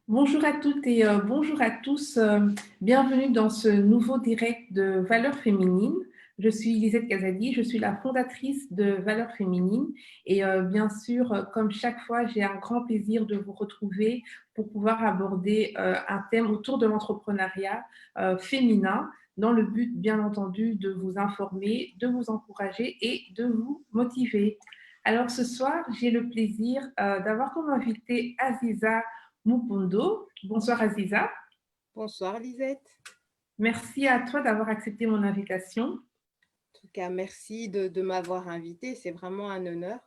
Bonjour à toutes et bonjour à tous. Bienvenue dans ce nouveau direct de Valeurs féminines. Je suis Lisette Kazadi, je suis la fondatrice de Valeurs féminines et bien sûr, comme chaque fois, j'ai un grand plaisir de vous retrouver pour pouvoir aborder un thème autour de l'entrepreneuriat féminin dans le but, bien entendu, de vous informer, de vous encourager et de vous motiver. Alors ce soir, j'ai le plaisir d'avoir comme invité Aziza Mupundo. Bonsoir Aziza. Bonsoir Lisette. Merci à toi d'avoir accepté mon invitation. En tout cas, merci de m'avoir invitée. C'est vraiment un honneur.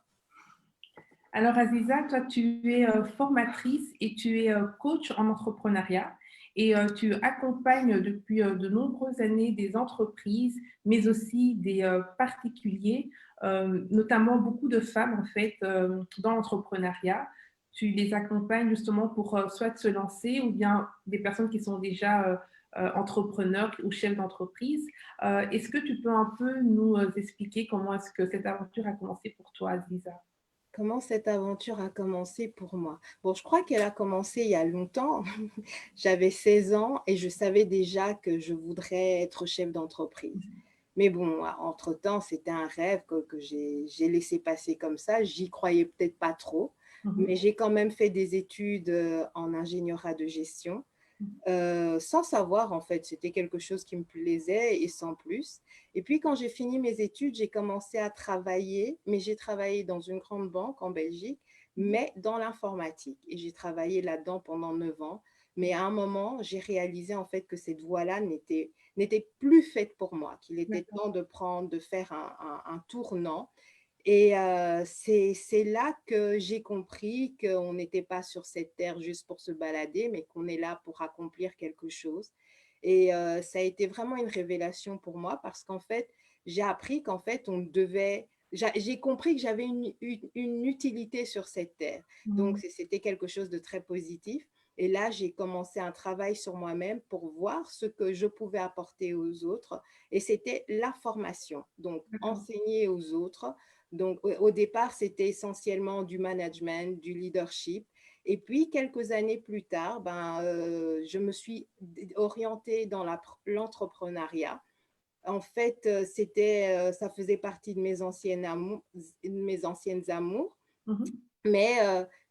Alors Aziza, toi tu es formatrice et tu es coach en entrepreneuriat et tu accompagnes depuis de nombreuses années des entreprises, mais aussi des particuliers, notamment beaucoup de femmes en fait dans l'entrepreneuriat. Tu les accompagnes justement pour soit se lancer ou bien des personnes qui sont déjà entrepreneurs ou chefs d'entreprise. Est-ce que tu peux un peu nous expliquer comment est-ce que cette aventure a commencé pour toi, Aziza? Comment cette aventure a commencé pour moi? Bon, je crois qu'elle a commencé il y a longtemps. J'avais 16 ans et je savais déjà que je voudrais être chef d'entreprise. Mais bon, entre-temps, c'était un rêve que j'ai laissé passer comme ça. J'y croyais peut-être pas trop, mais Mhm. j'ai quand même fait des études en ingénierie de gestion. Sans savoir en fait, c'était quelque chose qui me plaisait et sans plus. Et puis quand j'ai fini mes études, j'ai commencé à travailler, mais j'ai travaillé dans une grande banque en Belgique, mais dans l'informatique. Et j'ai travaillé là-dedans pendant 9 ans. Mais à un moment, j'ai réalisé en fait que cette voie-là n'était plus faite pour moi, qu'il était D'accord. temps de faire un tournant. Et c'est là que j'ai compris qu'on n'était pas sur cette terre juste pour se balader, mais qu'on est là pour accomplir quelque chose. Et ça a été vraiment une révélation pour moi parce qu'en fait, j'ai appris qu'en fait, on devait j'ai compris que j'avais une utilité sur cette terre. Donc, Mhm. c'était quelque chose de très positif. Et là, j'ai commencé un travail sur moi-même pour voir ce que je pouvais apporter aux autres. Et c'était la formation. Donc, D'accord. enseigner aux autres. Donc, au départ, c'était essentiellement du management, du leadership. Et puis, quelques années plus tard, je me suis orientée dans l'entrepreneuriat. En fait, ça faisait partie de mes anciennes amours. Mhm. Mais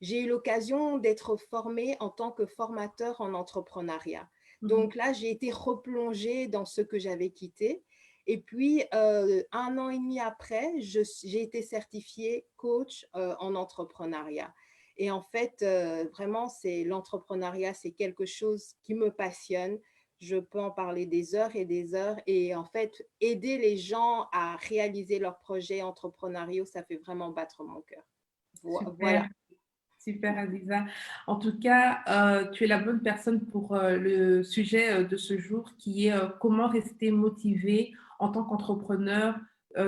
j'ai eu l'occasion d'être formée en tant que formateur en entrepreneuriat. Mhm. Donc là, j'ai été replongée dans ce que j'avais quitté. Et puis, 1 an et demi après, j'ai été certifiée coach en entrepreneuriat. Et en fait, vraiment, l'entrepreneuriat, c'est quelque chose qui me passionne. Je peux en parler des heures et des heures. Et en fait, aider les gens à réaliser leurs projets entrepreneuriaux, ça fait vraiment battre mon cœur. Voilà. Super, super Aziza. En tout cas, tu es la bonne personne pour le sujet de ce jour qui est comment rester motivé en tant qu'entrepreneur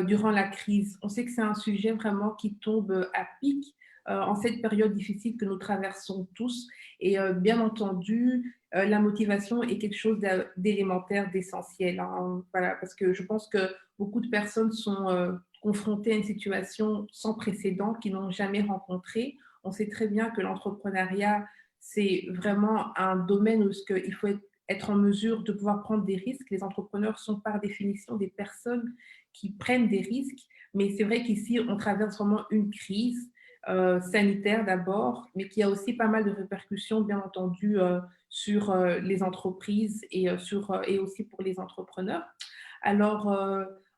durant la crise. On sait que c'est un sujet vraiment qui tombe à pic en cette période difficile que nous traversons tous. Et bien entendu, la motivation est quelque chose d'élémentaire, d'essentiel, hein. Voilà, parce que je pense que beaucoup de personnes sont confrontées à une situation sans précédent qu'ils n'ont jamais rencontrée. On sait très bien que l'entrepreneuriat, c'est vraiment un domaine où il faut être en mesure de pouvoir prendre des risques. Les entrepreneurs sont par définition des personnes qui prennent des risques, mais c'est vrai qu'ici, on traverse vraiment une crise sanitaire d'abord, mais qui a aussi pas mal de répercussions, bien entendu, sur les entreprises et aussi pour les entrepreneurs. Alors,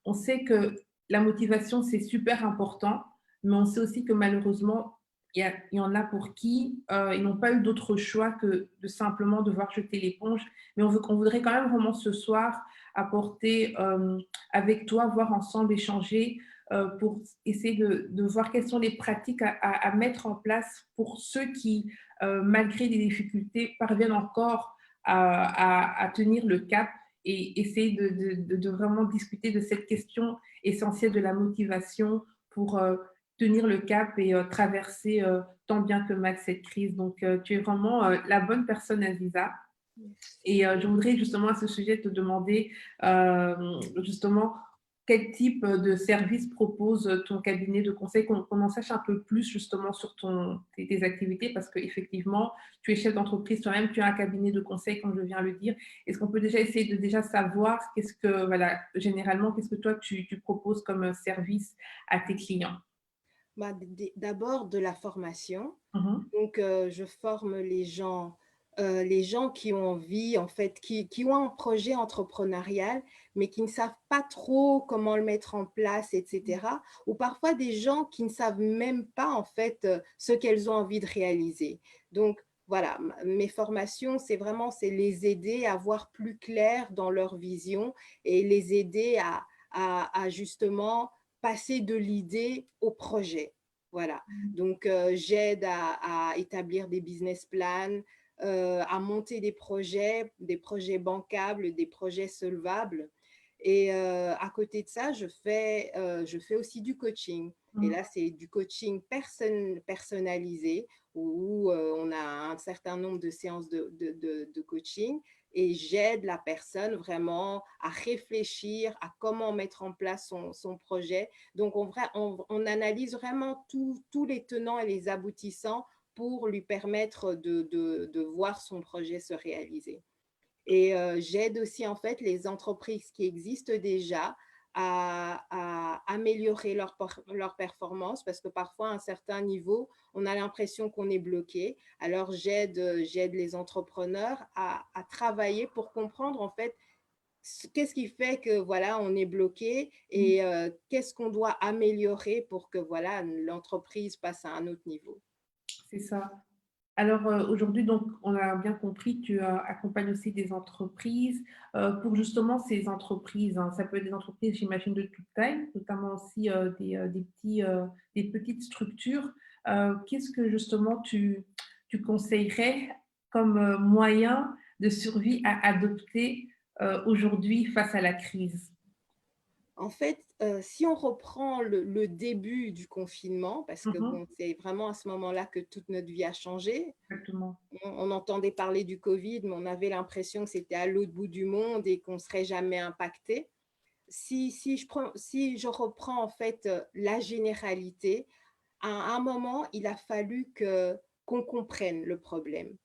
on sait que la motivation, c'est super important, mais on sait aussi que malheureusement, il y en a pour qui ils n'ont pas eu d'autre choix que de simplement devoir jeter l'éponge. Mais on voudrait quand même vraiment ce soir apporter avec toi, voir ensemble, échanger pour essayer de voir quelles sont les pratiques à mettre en place pour ceux qui, malgré des difficultés, parviennent encore à tenir le cap et essayer de vraiment discuter de cette question essentielle de la motivation pour tenir le cap et traverser tant bien que mal cette crise. Donc, tu es vraiment la bonne personne, Aziza. Et je voudrais justement à ce sujet te demander justement quel type de service propose ton cabinet de conseil, qu'on en sache un peu plus justement sur tes activités, parce qu'effectivement, tu es chef d'entreprise toi-même, tu as un cabinet de conseil, comme je viens de le dire. Est-ce qu'on peut déjà essayer de déjà savoir qu'est-ce que, voilà, généralement, qu'est-ce que toi, tu proposes comme service à tes clients? Bah, d'abord de la formation. Mhm. Donc, je forme les gens qui ont envie, en fait, qui ont un projet entrepreneurial, mais qui ne savent pas trop comment le mettre en place, etc. Ou parfois des gens qui ne savent même pas, en fait, ce qu'elles ont envie de réaliser. Donc, voilà, mes formations, c'est les aider à voir plus clair dans leur vision et les aider à justement passer de l'idée au projet. Voilà. Donc, j'aide à établir des business plans, à monter des projets bancables, des projets solvables. Et à côté de ça, je fais aussi du coaching. Et Mhm. là, c'est du coaching personnalisé où on a un certain nombre de séances de coaching et j'aide la personne vraiment à réfléchir à comment mettre en place son projet. Donc, on analyse vraiment tous les tenants et les aboutissants pour lui permettre de voir son projet se réaliser. Et j'aide aussi en fait les entreprises qui existent déjà à améliorer leur performance parce que parfois à un certain niveau, on a l'impression qu'on est bloqué. Alors j'aide les entrepreneurs à travailler pour comprendre en fait qu'est-ce qui fait que voilà, on est bloqué et qu'est-ce qu'on doit améliorer pour que voilà, l'entreprise passe à un autre niveau. C'est ça. Alors, aujourd'hui, donc, on a bien compris, tu accompagnes aussi des entreprises, pour justement ces entreprises, hein. Ça peut être des entreprises, j'imagine, de toute taille, notamment aussi, des petites structures. Qu'est-ce que justement tu conseillerais comme, moyen de survie à adopter, aujourd'hui face à la crise? En fait, si on reprend le début du confinement, parce que Mmh. bon, c'est vraiment à ce moment-là que toute notre vie a changé. Exactement. On entendait parler du Covid, mais on avait l'impression que c'était à l'autre bout du monde et qu'on ne serait jamais impacté. Si je reprends en fait la généralité, à un moment, il a fallu qu'on comprenne le problème.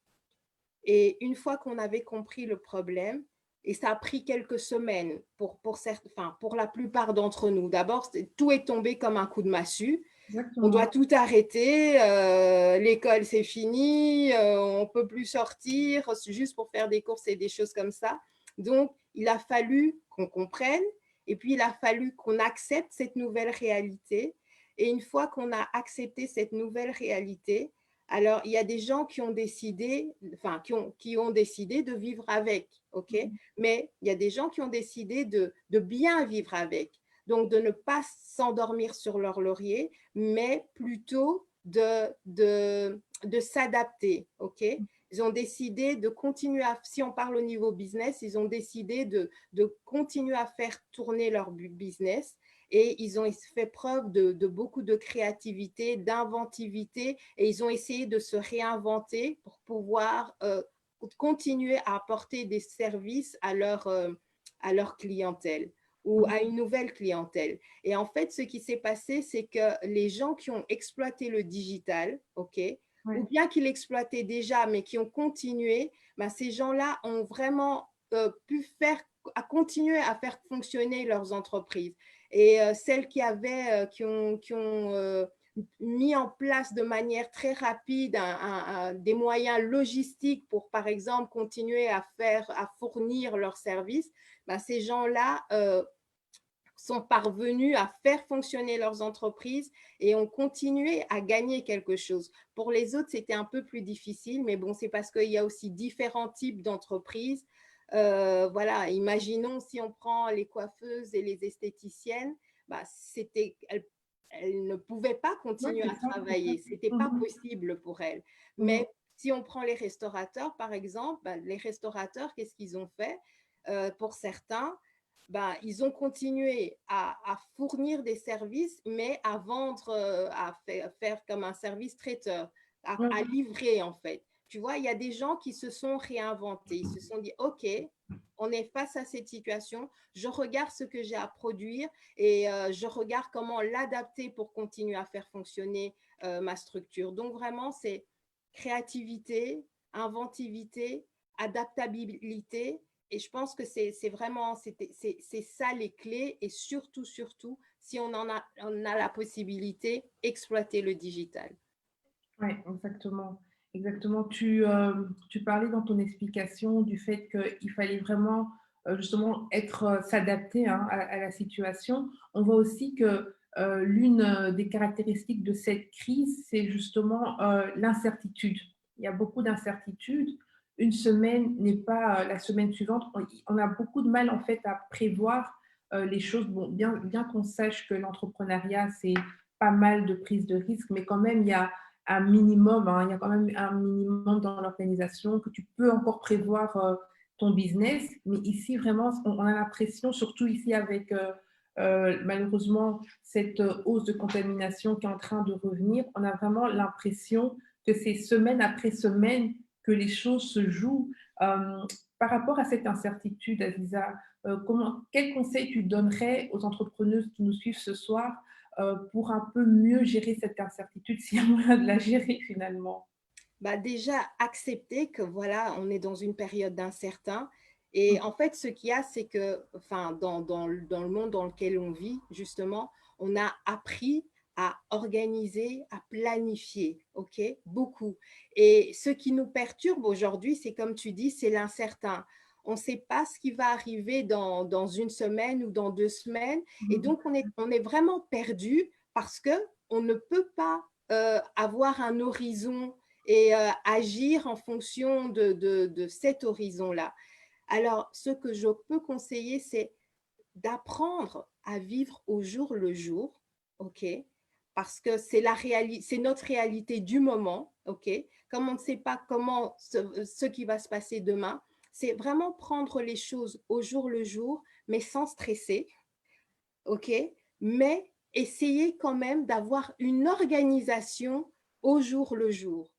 Et une fois qu'on avait compris le problème, et ça a pris quelques semaines enfin, pour la plupart d'entre nous. D'abord, tout est tombé comme un coup de massue. On Exactement. doit tout arrêter, l'école c'est fini, on ne peut plus sortir juste pour faire des courses et des choses comme ça. Donc, il a fallu qu'on comprenne et puis il a fallu qu'on accepte cette nouvelle réalité. Et une fois qu'on a accepté cette nouvelle réalité, alors il y a des gens qui ont décidé, enfin qui ont décidé de vivre avec, ok? Mais il y a des gens qui ont décidé de bien vivre avec. Donc, de ne pas s'endormir sur leur laurier, mais plutôt de s'adapter, ok? Ils ont décidé de continuer si on parle au niveau business, ils ont décidé de continuer à faire tourner leur business et ils ont fait preuve de beaucoup de créativité, d'inventivité et ils ont essayé de se réinventer pour pouvoir continuer à apporter des services à leur clientèle ou à une nouvelle clientèle. Et en fait, ce qui s'est passé, c'est que les gens qui ont exploité le digital, OK, ou Ouais. bien qui l'exploitaient déjà, mais qui ont continué, ben, ces gens-là ont vraiment pu à continuer à faire fonctionner leurs entreprises. Et celles qui ont mis en place de manière très rapide des moyens logistiques pour, par exemple, continuer à fournir leurs services, ben, ces gens-là sont parvenus à faire fonctionner leurs entreprises et ont continué à gagner quelque chose. Pour les autres, c'était un peu plus difficile, mais bon, c'est parce qu'il y a aussi différents types d'entreprises. Voilà, imaginons si on prend les coiffeuses et les esthéticiennes, bah, elles ne pouvaient pas Ouais, continuer c'est à ça, c'est ça. travailler, c'était pas Mmh. possible pour elles. Mmh. Mais si on prend les restaurateurs, par exemple, bah, les restaurateurs, qu'est-ce qu'ils ont fait pour certains? Ben, ils ont continué à fournir des services, mais à vendre, faire comme un service traiteur, Ouais, à livrer en fait. Tu vois, il y a des gens qui se sont réinventés. Ils se sont dit, OK, on est face à cette situation, je regarde ce que j'ai à produire et je regarde comment l'adapter pour continuer à faire fonctionner ma structure. Donc vraiment, c'est créativité, inventivité, adaptabilité. Et je pense que c'est vraiment, c'est ça les clés. Et surtout, surtout, si on a la possibilité, exploiter le digital. Oui, exactement. Exactement. Tu parlais dans ton explication du fait qu'il fallait vraiment justement s'adapter hein, à la situation. On voit aussi que l'une des caractéristiques de cette crise, c'est justement l'incertitude. Il y a beaucoup d'incertitudes. Une semaine n'est pas la semaine suivante. On a beaucoup de mal en fait à prévoir les choses. Bon, bien qu'on sache que l'entrepreneuriat, c'est pas mal de prise de risque, mais quand même, il y a un minimum, hein, il y a quand même un minimum dans l'organisation que tu peux encore prévoir ton business. Mais ici, vraiment, on a l'impression, surtout ici avec malheureusement cette hausse de contamination qui est en train de revenir, on a vraiment l'impression que c'est semaine après semaine que les choses se jouent. Euh, Par rapport à cette incertitude, Aziza, quel conseil tu donnerais aux entrepreneuses qui nous suivent ce soir pour un peu mieux gérer cette incertitude, s'il y a moyen de la gérer finalement? Bah déjà, accepter que voilà, on est dans une période d'incertain. Et en fait, ce qu'il y a, c'est que, enfin, dans le monde dans lequel on vit, justement, on a appris à organiser, à planifier, OK? Beaucoup. Et ce qui nous perturbe aujourd'hui, c'est comme tu dis, c'est l'incertain. On ne sait pas ce qui va arriver dans une semaine ou dans 2 semaines. Et donc, on est vraiment perdu parce qu'on ne peut pas avoir un horizon et agir en fonction de cet horizon-là. Alors, ce que je peux conseiller, c'est d'apprendre à vivre au jour le jour, OK? Parce que c'est notre réalité du moment, OK? Comme on ne sait pas comment ce qui va se passer demain, c'est vraiment prendre les choses au jour le jour, mais sans stresser, OK? Mais essayer quand même d'avoir une organisation au jour le jour.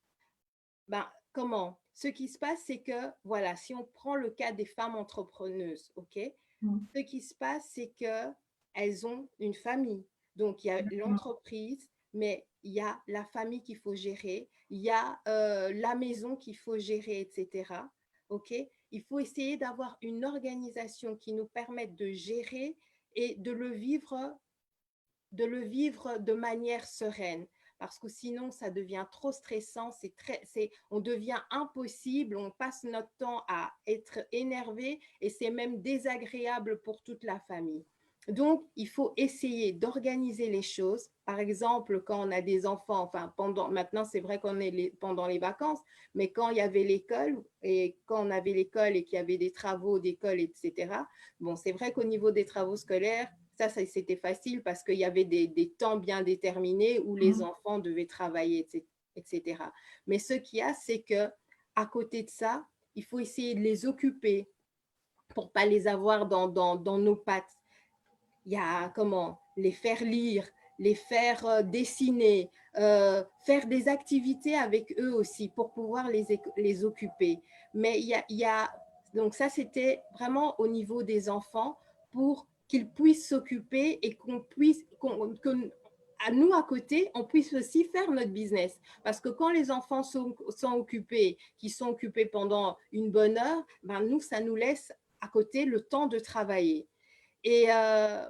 Ben, comment? Ce qui se passe, c'est que, voilà, si on prend le cas des femmes entrepreneuses, OK? Mmh. Ce qui se passe, c'est qu'elles ont une famille. Donc, il y a Exactement. l'entreprise, mais il y a la famille qu'il faut gérer, il y a la maison qu'il faut gérer, etc. OK? Il faut essayer d'avoir une organisation qui nous permette de gérer et de le vivre de manière sereine. Parce que sinon, ça devient trop stressant, on devient impossible, on passe notre temps à être énervé et c'est même désagréable pour toute la famille. Donc, il faut essayer d'organiser les choses. Par exemple, quand on a des enfants, enfin, maintenant, c'est vrai qu'on est pendant les vacances, mais quand il y avait l'école et quand on avait l'école et qu'il y avait des travaux d'école, etc., bon, c'est vrai qu'au niveau des travaux scolaires, ça c'était facile parce qu'il y avait des temps bien déterminés où les Mmh. enfants devaient travailler, etc. Mais ce qu'il y a, c'est que à côté de ça, il faut essayer de les occuper pour pas les avoir dans nos pattes. Il y a comment les faire lire, les faire dessiner, faire des activités avec eux aussi pour pouvoir les occuper. Mais donc ça, c'était vraiment au niveau des enfants pour qu'ils puissent s'occuper et à nous à côté, on puisse aussi faire notre business. Parce que quand les enfants sont occupés, qui sont occupés pendant une bonne heure, ben nous, ça nous laisse à côté le temps de travailler. Et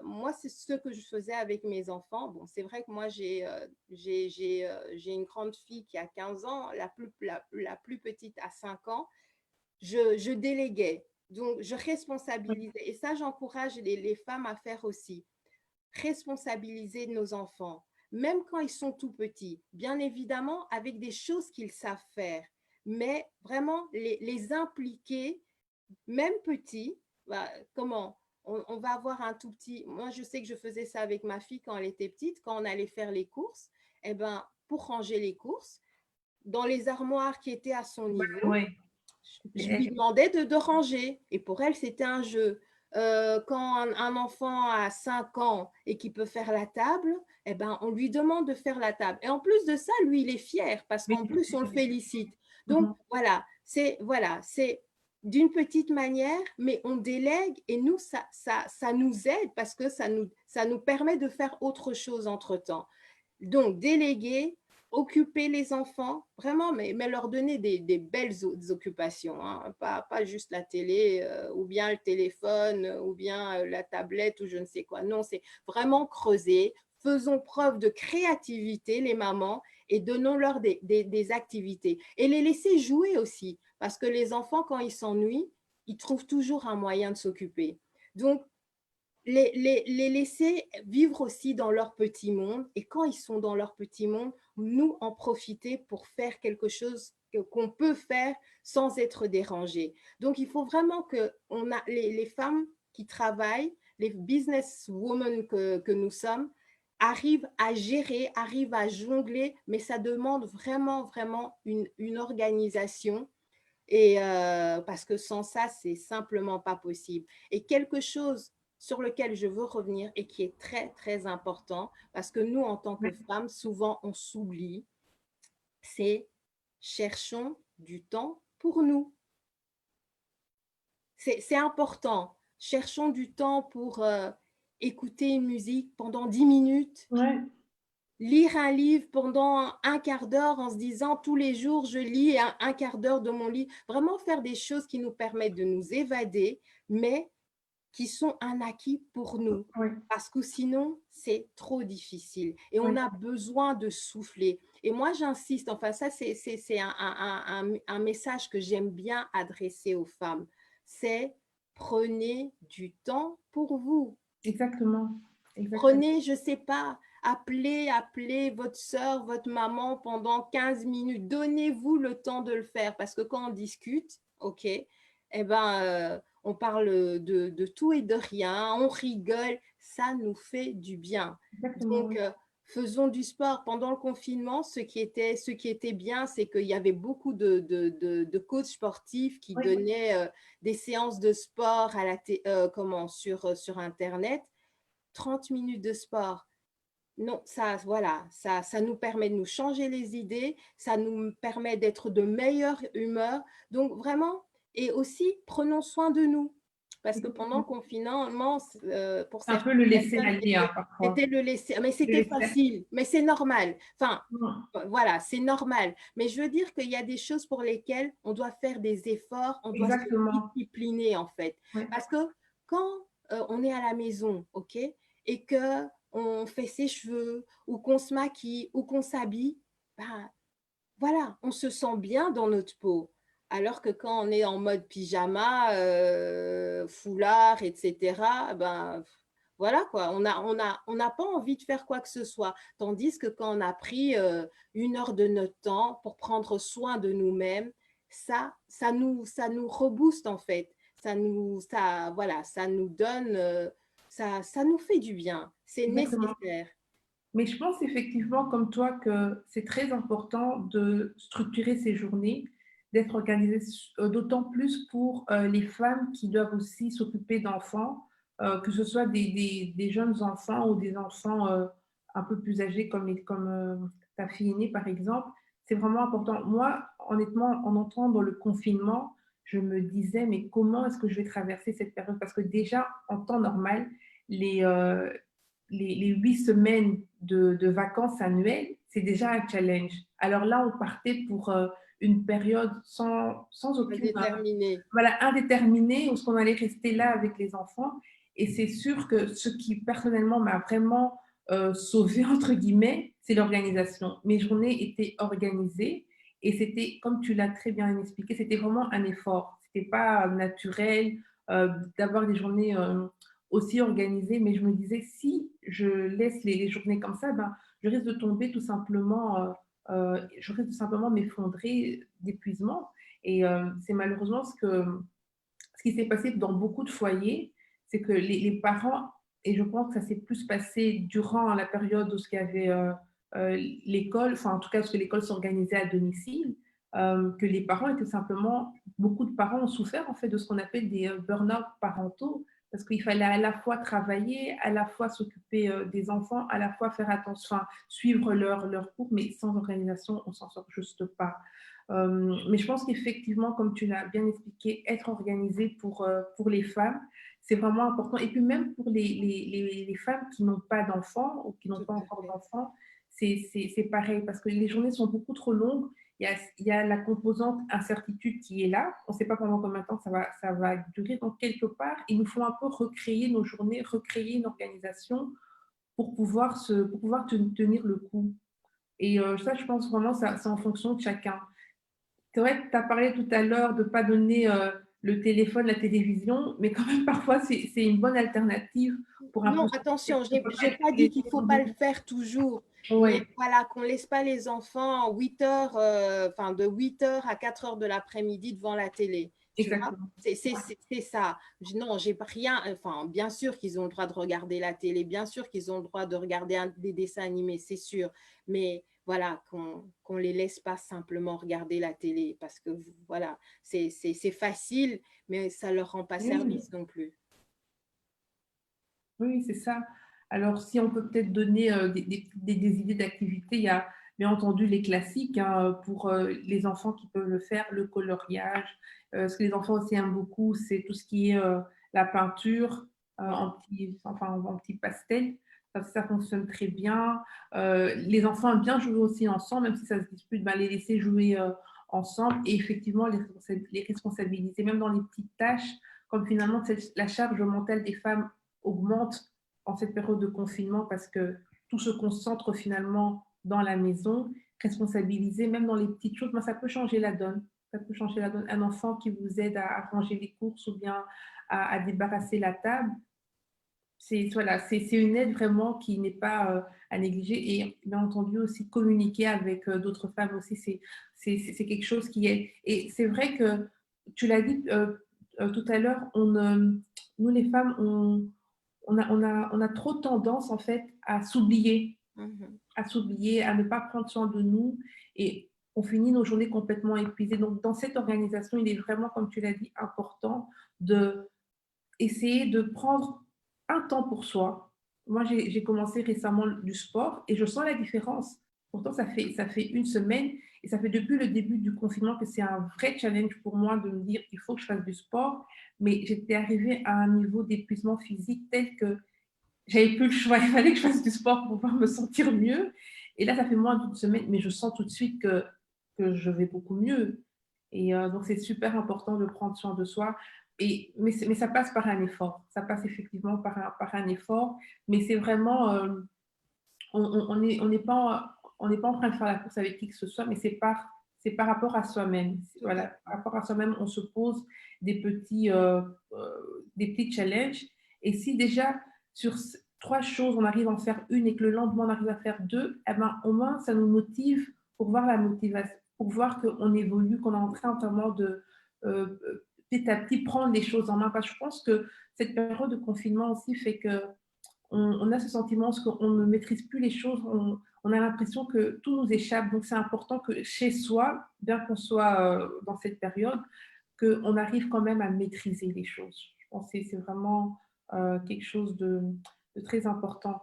moi, c'est ce que je faisais avec mes enfants. Bon, c'est vrai que moi, j'ai une grande fille qui a 15 ans, la plus petite a 5 ans. Je déléguais, donc je responsabilisais. Et ça, j'encourage les femmes à faire aussi. Responsabiliser nos enfants, même quand ils sont tout petits, bien évidemment avec des choses qu'ils savent faire, mais vraiment les impliquer, même petits. Bah, comment on va avoir un tout petit. Moi, je sais que je faisais ça avec ma fille quand elle était petite, quand on allait faire les courses, eh ben, pour ranger les courses, dans les armoires qui étaient à son niveau, Ouais. je lui demandais de ranger. Et pour elle, c'était un jeu. Quand un enfant a 5 ans et qui peut faire la table, eh ben, on lui demande de faire la table. Et en plus de ça, lui, il est fier parce Oui, qu'en plus, on le félicite. Donc, mmh. voilà, c'est d'une petite manière, mais on délègue et nous, ça nous aide parce que ça nous permet de faire autre chose entre-temps. Donc, déléguer, occuper les enfants, vraiment, mais leur donner des belles occupations, hein, pas juste la télé ou bien le téléphone ou bien la tablette ou je ne sais quoi. Non, c'est vraiment creuser. Faisons preuve de créativité, les mamans, et donnons-leur des activités. Et les laisser jouer aussi, parce que les enfants, quand ils s'ennuient, ils trouvent toujours un moyen de s'occuper. Donc, les laisser vivre aussi dans leur petit monde. Et quand ils sont dans leur petit monde, nous en profiter pour faire quelque chose qu'on peut faire sans être dérangé. Donc, il faut vraiment que les femmes qui travaillent, les businesswomen que nous sommes, arrivent à gérer, arrivent à jongler, mais ça demande vraiment, vraiment une organisation. Et parce que sans ça, c'est simplement pas possible. Et quelque chose sur lequel je veux revenir et qui est très, très important, parce que nous, en tant que femmes, souvent, on s'oublie, c'est cherchons du temps pour nous. C'est important. Cherchons du temps pour écouter une musique pendant 10 minutes, Ouais, lire un livre pendant un quart d'heure en se disant tous les jours, je lis un quart d'heure de mon livre. Vraiment faire des choses qui nous permettent de nous évader, mais qui sont un acquis pour nous. ouais, Parce que sinon, c'est trop difficile. Et on ouais. a besoin de souffler. Et moi, j'insiste, enfin, ça, c'est un message que j'aime bien adresser aux femmes. C'est prenez du temps pour vous. Exactement. Exactement. Prenez, je ne sais pas, appelez votre soeur, votre maman pendant 15 minutes. Donnez-vous le temps de le faire parce que quand on discute, ok, eh ben, on parle de tout et de rien, on rigole, ça nous fait du bien. Exactement, Donc, oui. faisons du sport. Pendant le confinement, ce qui était bien, c'est qu'il y avait beaucoup de coachs sportifs qui Oui, donnaient des séances de sport sur Internet. 30 minutes de sport. Non, ça, voilà, ça nous permet de nous changer les idées, ça nous permet d'être de meilleure humeur. Donc, vraiment, et aussi, prenons soin de nous. Parce que pendant le exactement. confinement, pour Un certaines peu le laisser personnes, aller, hein, parfois. c'était le laisser. Mais Le c'était laisser. facile, mais c'est normal. Enfin, Non. voilà, c'est normal. Mais je veux dire qu'il y a des choses pour lesquelles on doit faire des efforts, on doit se Exactement. discipliner, en fait. Ouais. Parce que quand on est à la maison, OK, et que on fait ses cheveux ou qu'on se maquille ou qu'on s'habille, ben, voilà, on se sent bien dans notre peau. Alors que quand on est en mode pyjama, foulard, etc., ben, voilà quoi, on n'a pas envie de faire quoi que ce soit. Tandis que quand on a pris 1 heure de notre temps pour prendre soin de nous-mêmes, ça nous rebooste en fait. Voilà, ça nous donne, ça nous fait du bien. C'est Exactement. nécessaire. Mais je pense effectivement, comme toi, que c'est très important de structurer ces journées, d'être organisé, d'autant plus pour les femmes qui doivent aussi s'occuper d'enfants, que ce soit des jeunes enfants ou des enfants un peu plus âgés comme ta fille aînée, par exemple. C'est vraiment important. Moi, honnêtement, en entrant dans le confinement, je me disais, mais comment est-ce que je vais traverser cette période? Parce que déjà, en temps normal, les, euh, les 8 semaines de vacances annuelles, c'est déjà un challenge. Alors là, on partait pour une période sans aucune, Déterminé. voilà, indéterminée, où on allait rester là avec les enfants. Et c'est sûr que ce qui, personnellement, m'a vraiment sauvée, entre guillemets, c'est l'organisation. Mes journées étaient organisées et c'était, comme tu l'as très bien expliqué, c'était vraiment un effort. C'était pas naturel d'avoir des journées aussi organisées, mais je me disais, si je laisse les journées comme ça, ben, je risque de tomber tout simplement, je risque tout simplement m'effondrer d'épuisement. Et c'est malheureusement ce qui s'est passé dans beaucoup de foyers, c'est que les parents, et je pense que ça s'est plus passé durant la période où il y avait l'école, enfin en tout cas parce que l'école s'organisait à domicile, que les parents étaient simplement, beaucoup de parents ont souffert en fait de ce qu'on appelle des burn-out parentaux, parce qu'il fallait à la fois travailler, à la fois s'occuper des enfants, à la fois faire attention, enfin, suivre leur cours, mais sans organisation, on s'en sort juste pas. Mais je pense qu'effectivement, comme tu l'as bien expliqué, être organisé pour les femmes, c'est vraiment important. Et puis même pour les femmes qui n'ont pas d'enfants ou qui n'ont Tout pas à encore fait. d'enfants, c'est pareil parce que les journées sont beaucoup trop longues. Il y a la composante incertitude qui est là. On ne sait pas pendant combien de temps ça va durer. Donc, quelque part, il nous faut un peu recréer nos journées, recréer une organisation pour pouvoir tenir le coup. Et ça, je pense vraiment, ça, c'est en fonction de chacun. C'est vrai que tu as parlé tout à l'heure de ne pas donner le téléphone, la télévision, mais quand même, parfois, c'est une bonne alternative pour un Non, peu attention, souffler. On peut pas j'ai être pas tous dit les qu'il faut jours pas le faire toujours, mais ouais, voilà, qu'on laisse pas les enfants 8 heures, enfin de 8 heures à 4 heures de l'après-midi devant la télé, tu vois? exactement. C'est ça. Non, j'ai pas rien, enfin, bien sûr qu'ils ont le droit de regarder la télé, bien sûr qu'ils ont le droit de regarder des dessins animés, c'est sûr, mais voilà, qu'on les laisse pas simplement regarder la télé parce que voilà, c'est facile, mais ça leur rend pas Oui, service non plus. oui, c'est ça. Alors, si on peut peut-être donner des idées d'activités, il y a bien entendu les classiques hein, pour les enfants qui peuvent le faire, le coloriage. Ce que les enfants aussi aiment beaucoup, c'est tout ce qui est la peinture Ouais. en petit pastel. Ça fonctionne très bien. Les enfants aiment bien jouer aussi ensemble, même si ça se dispute, ben, les laisser jouer ensemble et effectivement les responsabiliser, même dans les petites tâches, comme finalement la charge mentale des femmes augmente en cette période de confinement parce que tout se concentre finalement dans la maison, responsabiliser, même dans les petites choses, ben, ça peut changer la donne. Ça peut changer la donne. Un enfant qui vous aide à ranger les courses ou bien à débarrasser la table, voilà, c'est une aide vraiment qui n'est pas à négliger. Et bien entendu aussi communiquer avec d'autres femmes aussi, c'est quelque chose qui est... Et c'est vrai que tu l'as dit tout à l'heure, nous les femmes, on a trop tendance en fait Mhm. à s'oublier, à ne pas prendre soin de nous et on finit nos journées complètement épuisées. Donc dans cette organisation, il est vraiment, comme tu l'as dit, important de essayer de prendre un temps pour soi. Moi, j'ai commencé récemment du sport et je sens la différence. Pourtant, ça fait une semaine et ça fait depuis le début du confinement que c'est un vrai challenge pour moi de me dire il faut que je fasse du sport. Mais j'étais arrivée à un niveau d'épuisement physique tel que j'avais plus le choix. Il fallait que je fasse du sport pour pouvoir me sentir mieux. Et là, ça fait moins d'une semaine, mais je sens tout de suite que je vais beaucoup mieux. Et donc, c'est super important de prendre soin de soi. Mais ça passe par un effort. Ça passe effectivement par un effort. Mais c'est vraiment, on n'est pas en train de faire la course avec qui que ce soit, mais c'est par rapport à soi-même. Tout à Voilà, fait. par rapport à soi-même, on se pose des petits challenges. Et si déjà, sur trois choses, on arrive à en faire une et que le lendemain, on arrive à faire deux, eh ben, au moins, ça nous motive pour voir la motivation, pour voir qu'on évolue, qu'on est en train vraiment de euh, petit à petit prendre les choses en main. Parce que je pense que cette période de confinement aussi fait que on a ce sentiment qu'on ne maîtrise plus les choses, on a l'impression que tout nous échappe. Donc, c'est important que chez soi, bien qu'on soit dans cette période, qu'on arrive quand même à maîtriser les choses. Je pense que c'est vraiment quelque chose de très important.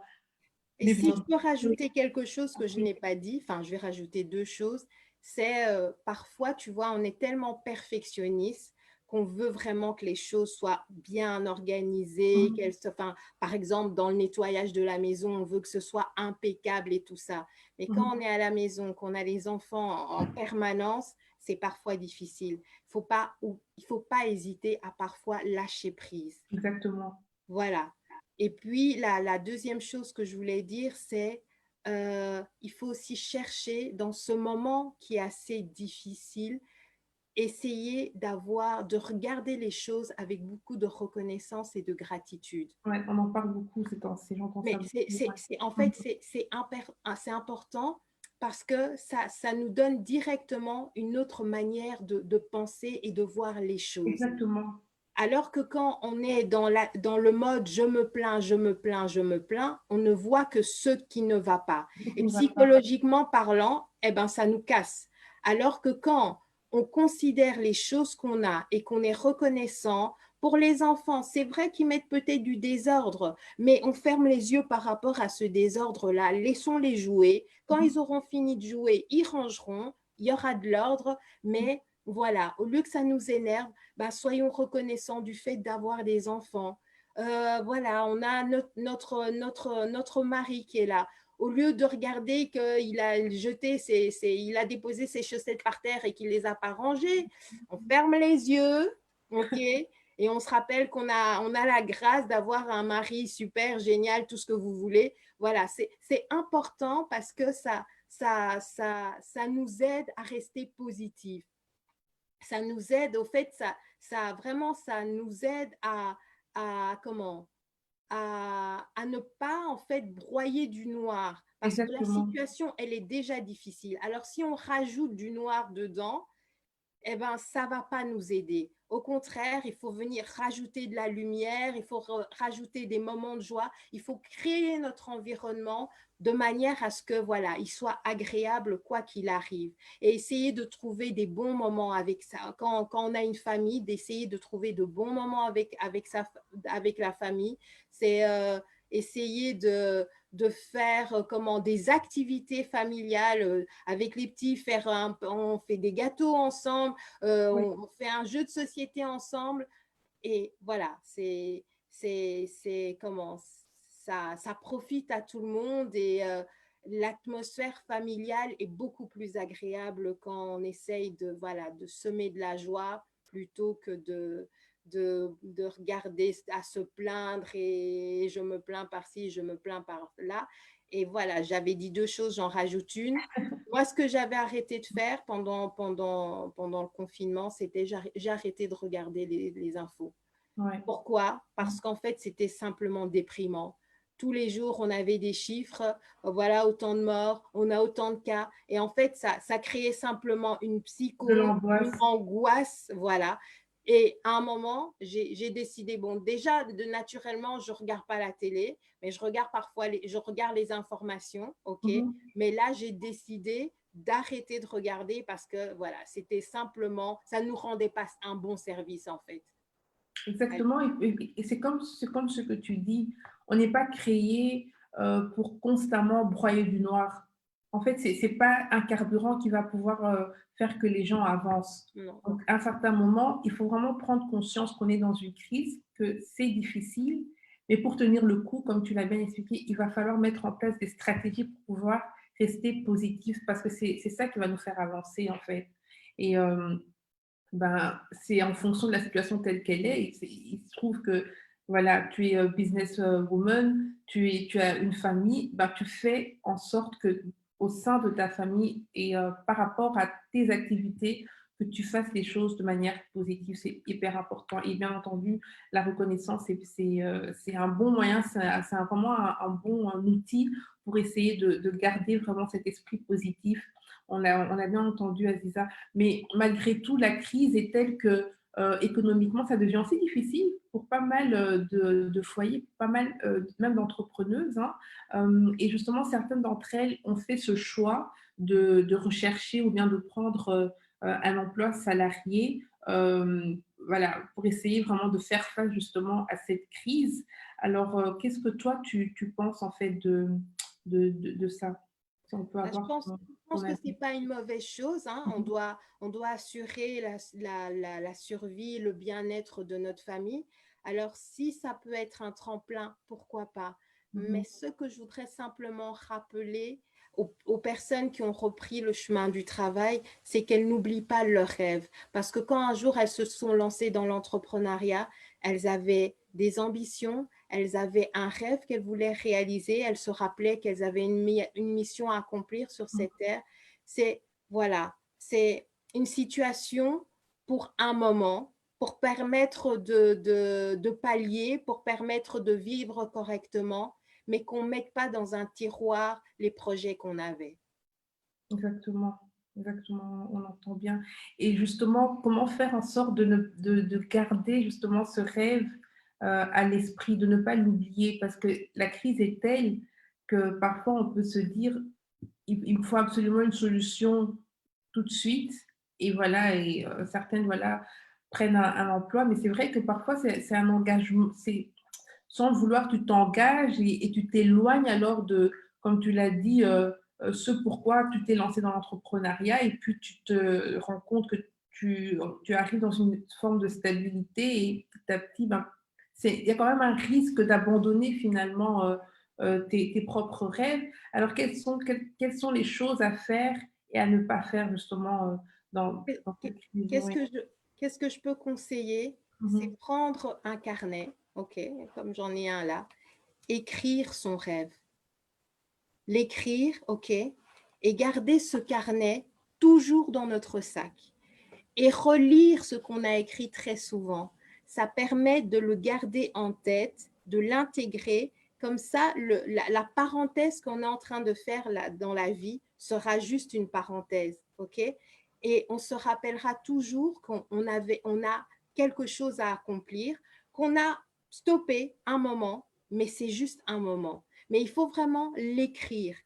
Et Mais si bon, je peux oui, rajouter quelque chose que je n'ai pas dit, enfin, je vais rajouter deux choses, c'est parfois, tu vois, on est tellement perfectionniste qu'on veut vraiment que les choses soient bien organisées, mhm, enfin, par exemple, dans le nettoyage de la maison, on veut que ce soit impeccable et tout ça. Mais quand on mhm, est à la maison, qu'on a les enfants en permanence, c'est parfois difficile. Il faut pas hésiter à parfois lâcher prise. exactement. Voilà. Et puis, la deuxième chose que je voulais dire, c'est il faut aussi chercher dans ce moment qui est assez difficile, essayer de regarder les choses avec beaucoup de reconnaissance et de gratitude. Ouais, on en parle beaucoup ces temps-ci, j'entends ça Mais beaucoup. Ouais. en Mhm, fait, c'est important parce que ça nous donne directement une autre manière de penser et de voir les choses. exactement. Alors que quand on est dans le mode je me plains, je me plains, je me plains, on ne voit que ce qui ne va pas. Ce qui Et ne va pas. psychologiquement parlant, eh ben, ça nous casse. Alors que quand on considère les choses qu'on a et qu'on est reconnaissant, pour les enfants, c'est vrai qu'ils mettent peut-être du désordre, mais on ferme les yeux par rapport à ce désordre-là. Laissons-les jouer. Quand Mhm, ils auront fini de jouer, ils rangeront. il y aura de l'ordre, mais voilà, au lieu que ça nous énerve, bah, soyons reconnaissants du fait d'avoir des enfants. Voilà, on a notre mari qui est là. Au lieu de regarder qu'il a jeté il a déposé ses chaussettes par terre et qu'il les a pas rangées, on ferme les yeux, ok? Et on se rappelle on a la grâce d'avoir un mari super, génial, tout ce que vous voulez. Voilà, c'est important parce que ça nous aide à rester positif. Ça nous aide, au fait, vraiment, ça nous aide comment? À ne pas, en fait, broyer du noir. Parce que la Exactement. situation, elle est déjà difficile. Alors, si on rajoute du noir dedans, eh ben, ça ne va pas nous aider. Au contraire, il faut venir rajouter de la lumière, il faut rajouter des moments de joie, il faut créer notre environnement de manière à ce que voilà, il soit agréable quoi qu'il arrive. Et essayer de trouver des bons moments avec ça. Quand on a une famille, d'essayer de trouver de bons moments avec la famille. C'est essayer de faire des activités familiales avec les petits, on fait des gâteaux ensemble, Oui, on fait un jeu de société ensemble. Et voilà, c'est comment ça profite à tout le monde et l'atmosphère familiale est beaucoup plus agréable quand on essaye voilà, de semer de la joie plutôt que de regarder à se plaindre et je me plains par-ci, je me plains par-là. Et voilà, j'avais dit deux choses, j'en rajoute une. Moi, ce que j'avais arrêté de faire pendant le confinement, c'était j'ai arrêté de regarder les infos. ouais. Pourquoi? Parce qu'en fait, c'était simplement déprimant. Tous les jours, on avait des chiffres, voilà, autant de morts, on a autant de cas. Et en fait, ça créait simplement une De psychose, une l'angoisse. angoisse, voilà. Et à un moment, j'ai décidé, bon, déjà, naturellement, je ne regarde pas la télé, mais je regarde parfois, je regarde les informations, OK? Mhm. Mais là, j'ai décidé d'arrêter de regarder parce que, voilà, c'était simplement, ça ne nous rendait pas un bon service, en fait. Exactement, et c'est comme ce que tu dis, on n'est pas créé pour constamment broyer du noir. En fait, c'est pas un carburant qui va pouvoir faire que les gens avancent. Non. Donc, à un certain moment, il faut vraiment prendre conscience qu'on est dans une crise, que c'est difficile, mais pour tenir le coup, comme tu l'as bien expliqué, il va falloir mettre en place des stratégies pour pouvoir rester positif, parce que c'est ça qui va nous faire avancer, en fait. Et, ben, c'est en fonction de la situation telle qu'elle est. Il se trouve que voilà, tu es business woman, tu as une famille, ben, tu fais en sorte que au sein de ta famille et par rapport à tes activités, que tu fasses les choses de manière positive, c'est hyper important. Et bien entendu, la reconnaissance, c'est un bon moyen, vraiment un bon un outil pour essayer de garder vraiment cet esprit positif. On a bien entendu, Aziza, mais malgré tout, la crise est telle que économiquement, ça devient aussi difficile pour pas mal de foyers, pas mal même d'entrepreneuses, hein. Et justement, certaines d'entre elles ont fait ce choix de rechercher ou bien de prendre un emploi salarié, voilà, pour essayer vraiment de faire face justement à cette crise. Alors, qu'est-ce que toi, tu penses en fait de ça? Si on peut Bah, avoir je ton pense que ce n'est avis. pas une mauvaise chose, hein. Mhm. On doit assurer la survie, le bien-être de notre famille. Alors, si ça peut être un tremplin, pourquoi pas? Mais Mhm. ce que je voudrais simplement rappeler aux personnes qui ont repris le chemin du travail, c'est qu'elles n'oublient pas leurs rêves. Parce que quand un jour elles se sont lancées dans l'entrepreneuriat, elles avaient des ambitions, elles avaient un rêve qu'elles voulaient réaliser, elles se rappelaient qu'elles avaient une mission à accomplir sur cette terre. C'est, voilà, c'est une situation pour un moment, pour permettre de pallier, pour permettre de vivre correctement, mais qu'on ne mette pas dans un tiroir les projets qu'on avait. Exactement, exactement, on entend bien. Et justement, comment faire en sorte de garder justement ce rêve à l'esprit, de ne pas l'oublier, parce que la crise est telle que parfois on peut se dire, il me faut absolument une solution tout de suite, et voilà, et certaines, voilà, prennent un emploi, mais c'est vrai que parfois c'est un engagement, c'est sans le vouloir, tu t'engages et tu t'éloignes alors de, comme tu l'as dit, ce pourquoi tu t'es lancé dans l'entrepreneuriat et puis tu te rends compte que tu arrives dans une forme de stabilité et petit à petit, ben, il y a quand même un risque d'abandonner finalement tes propres rêves. Alors, quelles sont les choses à faire et à ne pas faire justement dans Qu'est- cette crise? Qu'est-ce Oui. que qu'est-ce que je peux conseiller? C'est Mhm. prendre un carnet, ok, comme j'en ai un là, écrire son rêve, l'écrire, ok, et garder ce carnet toujours dans notre sac et relire ce qu'on a écrit très souvent. Ça permet de le garder en tête, de l'intégrer. Comme ça, la parenthèse qu'on est en train de faire là, dans la vie sera juste une parenthèse, ok? Et on se rappellera toujours on a quelque chose à accomplir, qu'on a stoppé un moment, mais c'est juste un moment. Mais il faut vraiment l'écrire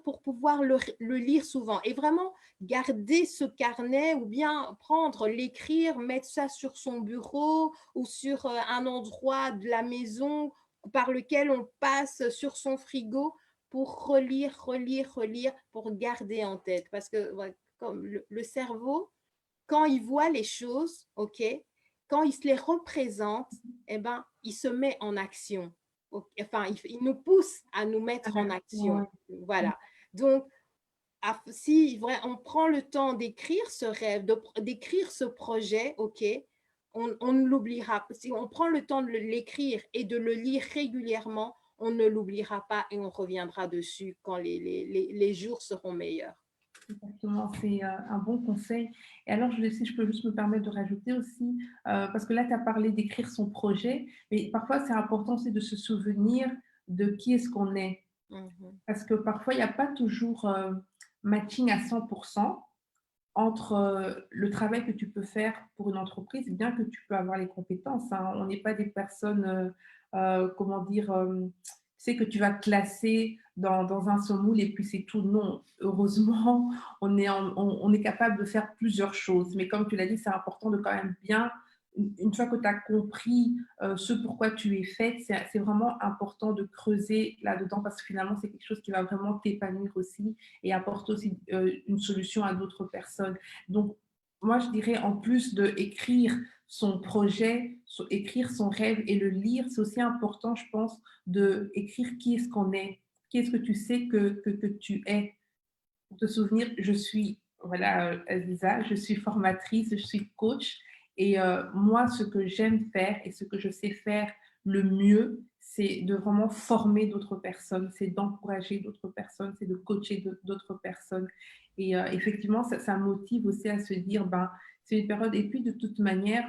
pour pouvoir le lire souvent. Et vraiment, garder ce carnet ou bien prendre, l'écrire, mettre ça sur son bureau ou sur un endroit de la maison par lequel on passe sur son frigo pour relire, pour garder en tête. Parce que ouais, comme le cerveau, quand il voit les choses, ok, quand il se les représente, eh ben, il se met en action. Enfin, il nous pousse à nous Ah, mettre en d'accord. Ouais. action. Voilà. Donc, si on prend le temps d'écrire ce rêve, d'écrire ce projet, ok, on ne l'oubliera pas. Si on prend le temps de l'écrire et de le lire régulièrement, on ne l'oubliera pas et on reviendra dessus quand les jours seront meilleurs. Exactement, c'est un bon conseil. Et alors, si je peux juste me permettre de rajouter aussi, parce que là, tu as parlé d'écrire son projet, mais parfois, c'est important aussi de se souvenir de qui est-ce qu'on est. Mhm. Parce que parfois, il n'y a pas toujours matching à 100% entre le travail que tu peux faire pour une entreprise, bien que tu peux avoir les compétences. Hein. On n'est pas des personnes, comment dire, tu sais, que tu vas classer dans un seul moule et puis c'est tout. Non, heureusement, on est capable de faire plusieurs choses. Mais comme tu l'as dit, c'est important de quand même bien, une fois que tu as compris ce pourquoi tu es faite, c'est vraiment important de creuser là-dedans parce que finalement, c'est quelque chose qui va vraiment t'épanouir aussi et apporte aussi une solution à d'autres personnes. Donc, moi, je dirais, en plus d'écrire son projet, écrire son rêve et le lire, c'est aussi important, je pense, d'écrire qui est-ce qu'on est, qui est-ce que tu sais que tu es. Pour te souvenir, je suis, voilà, Aziza, je suis formatrice, je suis coach. Et moi, ce que j'aime faire et ce que je sais faire le mieux, c'est de vraiment former d'autres personnes, c'est d'encourager d'autres personnes, c'est de coacher d'autres personnes. Et effectivement, ça motive aussi à se dire, ben, c'est une période. Et puis, de toute manière,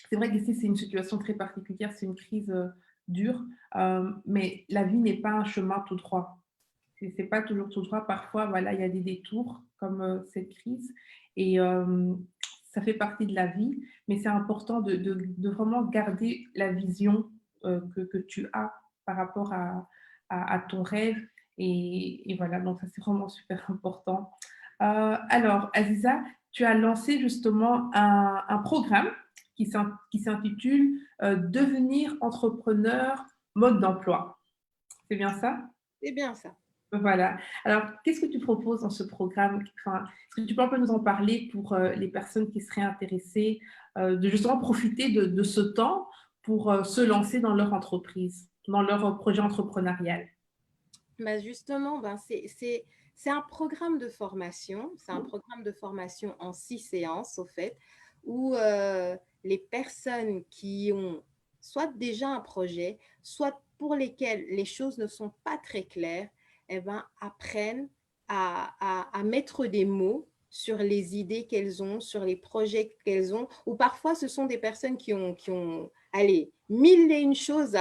c'est vrai qu'ici, c'est une situation très particulière, c'est une crise dure, mais la vie n'est pas un chemin tout droit. C'est pas toujours tout droit. Parfois, voilà, il y a des détours comme cette crise et ça fait partie de la vie, mais c'est important de vraiment garder la vision que tu as par rapport à ton rêve et voilà, donc ça c'est vraiment super important. Alors, Aziza, tu as lancé justement un programme qui s'intitule Devenir entrepreneur mode d'emploi. C'est bien ça? C'est bien ça. Voilà. Alors, qu'est-ce que tu proposes dans ce programme? Enfin, est-ce que tu peux un peu nous en parler pour les personnes qui seraient intéressées de justement profiter de ce temps pour se lancer dans leur entreprise, dans leur projet entrepreneurial? Ben justement, c'est un programme de formation. C'est un programme de formation en 6 séances, au fait, où les personnes qui ont soit déjà un projet, soit pour lesquelles les choses ne sont pas très claires, eh ben, apprennent à mettre des mots sur les idées qu'elles ont, sur les projets qu'elles ont, ou parfois ce sont des personnes allez, mille et une choses,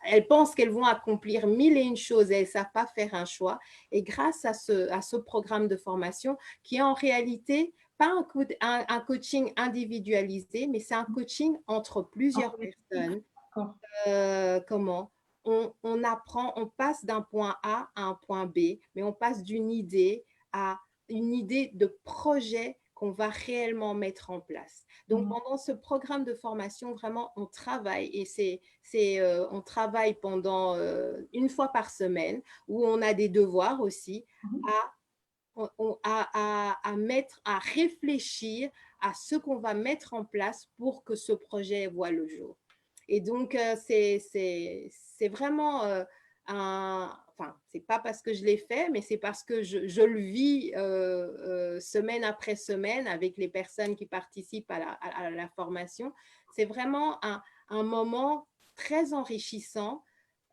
elles pensent qu'elles vont accomplir mille et une choses et elles ne savent pas faire un choix. Et grâce à ce programme de formation, qui est en réalité pas un coaching individualisé, mais c'est un coaching entre En plusieurs collectif, personnes, d'accord. comment on apprend, on passe d'un point A à un point B, mais on passe d'une idée à une idée de projet qu'on va réellement mettre en place. Donc, pendant ce programme de formation, vraiment, on travaille et on travaille pendant une fois par semaine où on a des devoirs aussi à à réfléchir à ce qu'on va mettre en place pour que ce projet voit le jour. Et donc, c'est vraiment enfin, c'est pas parce que je l'ai fait, mais c'est parce que je le vis semaine après semaine avec les personnes qui participent à la formation. C'est vraiment un moment très enrichissant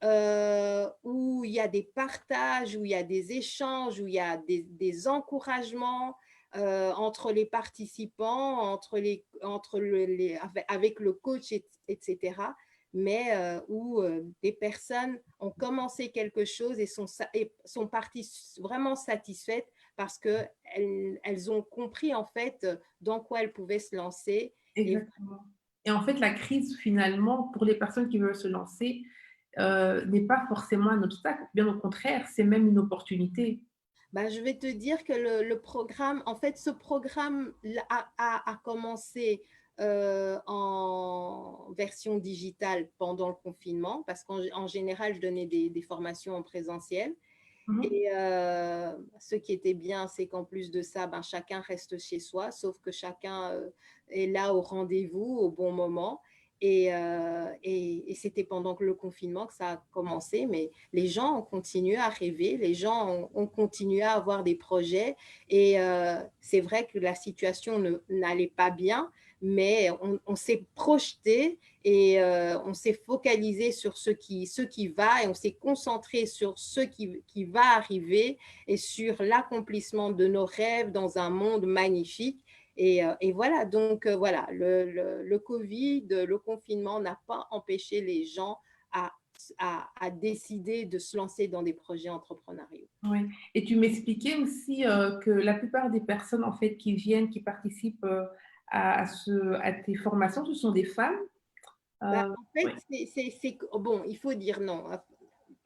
où il y a des partages, où il y a des échanges, où il y a des encouragements entre les participants, avec le coach, etc. Mais où des personnes ont commencé quelque chose et sont parties vraiment satisfaites parce qu'elles ont compris en fait dans quoi elles pouvaient se lancer. Et Exactement. Et en fait, la crise, finalement, pour les personnes qui veulent se lancer, n'est pas forcément un obstacle. Bien au contraire, c'est même une opportunité. ben, je vais te dire que le programme, en fait, ce programme a commencé en version digitale pendant le confinement, parce qu'en général, je donnais des formations en présentiel. Mmh. Et ce qui était bien, c'est qu'en plus de ça, ben, chacun reste chez soi, sauf que chacun est là au rendez-vous au bon moment. Et c'était pendant le confinement que ça a commencé, mais les gens ont continué à rêver, les gens ont continué à avoir des projets. Et c'est vrai que la situation n'allait pas bien, mais on s'est projeté et on s'est focalisé sur ce qui va et on s'est concentré sur ce qui va arriver et sur l'accomplissement de nos rêves dans un monde magnifique. Et voilà, donc voilà, le Covid, le confinement n'a pas empêché les gens à, à décider de se lancer dans des projets entrepreneuriaux. Oui, et tu m'expliquais aussi, que la plupart des personnes, en fait, qui viennent, qui participent, à tes formations, ce sont des femmes? Bah, Heu, en fait, oui. bon, il faut dire non.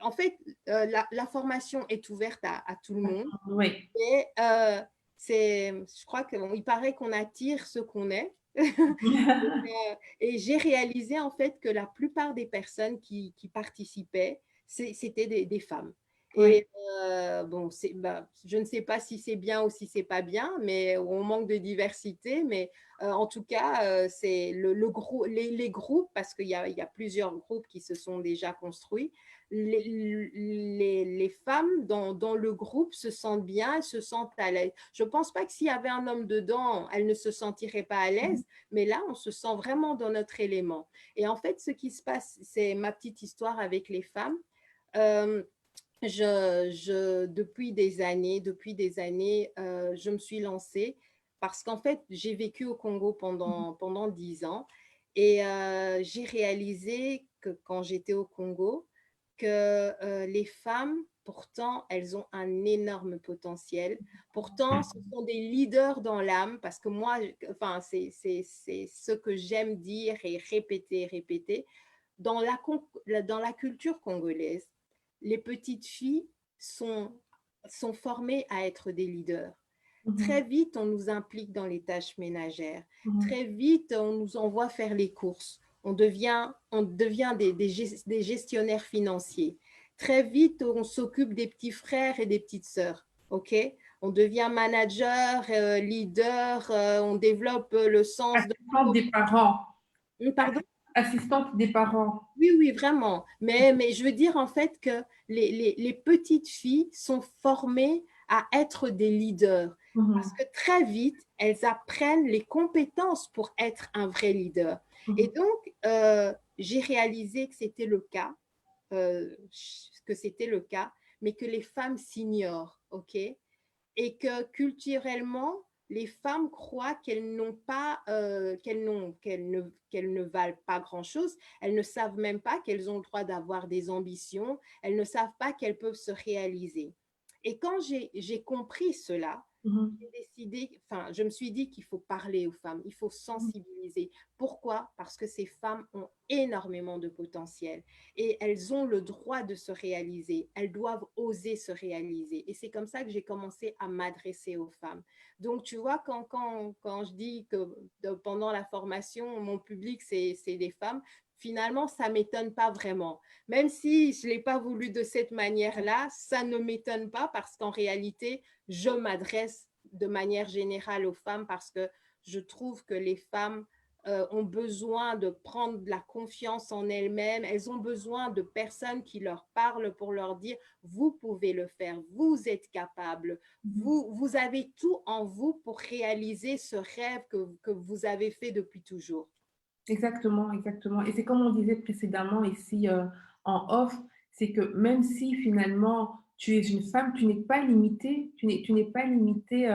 En fait, la formation est ouverte à tout le monde. Oui. Et je crois qu'il paraît qu'on attire ce qu'on est. Et j'ai réalisé en fait que la plupart des personnes qui participaient, c'était des femmes. Oui. Et bon, bah, je ne sais pas si c'est bien ou si c'est pas bien, mais on manque de diversité. Mais en tout cas, c'est les groupes, parce qu'il y a plusieurs groupes qui se sont déjà construits. Les femmes dans le groupe se sentent bien, elles se sentent à l'aise. Je ne pense pas que s'il y avait un homme dedans, elles ne se sentiraient pas à l'aise, mais là, on se sent vraiment dans notre élément. Et en fait, ce qui se passe, c'est ma petite histoire avec les femmes. Euh, depuis des années, je me suis lancée parce qu'en fait, j'ai vécu au Congo pendant 10 ans et j'ai réalisé que quand j'étais au Congo, que les femmes, pourtant, elles ont un énorme potentiel. Pourtant, ce sont des leaders dans l'âme parce que moi, enfin, c'est ce que j'aime dire et répéter, répéter. Dans la culture congolaise, les petites filles sont, sont formées à être des leaders. Très Mmh. vite, on nous implique dans les tâches ménagères. Mmh. Très vite, on nous envoie faire les courses. On devient des gestionnaires financiers. Très vite, on s'occupe des petits frères et des petites sœurs. OK? On devient manager, leader, on développe le sens de... Assistante des parents. Pardon? Assistante des parents. Oui, oui, vraiment. Mais je veux dire en fait que les petites filles sont formées à être des leaders parce Mmh. que très vite, elles apprennent les compétences pour être un vrai leader. Et Mmh. donc, j'ai réalisé que c'était le cas, mais que les femmes s'ignorent, OK? Et que culturellement, les femmes croient qu'elles n'ont pas, qu'elles ne valent pas grand-chose. Elles ne savent même pas qu'elles ont le droit d'avoir des ambitions. Elles ne savent pas qu'elles peuvent se réaliser. Et quand j'ai compris cela, Mhm. j'ai décidé, enfin, je me suis dit qu'il faut parler aux femmes, il faut sensibiliser. Pourquoi? Parce que ces femmes ont énormément de potentiel et elles ont le droit de se réaliser. Elles doivent oser se réaliser. Et c'est comme ça que j'ai commencé à m'adresser aux femmes. Donc, tu vois, quand je dis que pendant la formation, mon public, c'est des femmes, finalement, ça ne m'étonne pas vraiment. Même si je ne l'ai pas voulu de cette manière-là, ça ne m'étonne pas parce qu'en réalité, je m'adresse de manière générale aux femmes parce que je trouve que les femmes ont besoin de prendre de la confiance en elles-mêmes. Elles ont besoin de personnes qui leur parlent pour leur dire, vous pouvez le faire, vous êtes capable, Mhm. vous avez tout en vous pour réaliser ce rêve que vous avez fait depuis toujours. Exactement, exactement. Et c'est comme on disait précédemment ici en off, c'est que même si finalement tu es une femme, tu n'es pas limitée, tu n'es pas limitée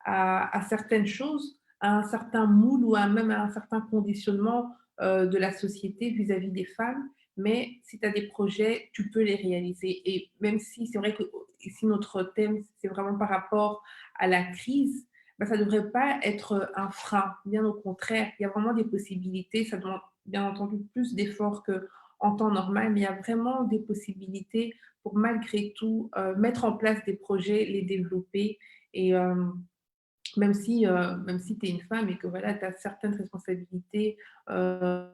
à certaines choses, à un certain moule ou même à un certain conditionnement de la société vis-à-vis des femmes. Mais si tu as des projets, tu peux les réaliser. Et même si c'est vrai que ici notre thème, c'est vraiment par rapport à la crise, bah, ça ne devrait pas être un frein, bien au contraire. Il y a vraiment des possibilités, ça demande bien entendu plus d'efforts qu'en temps normal, mais il y a vraiment des possibilités pour malgré tout mettre en place des projets, les développer. Et même si tu es une femme et que voilà, tu as certaines responsabilités euh,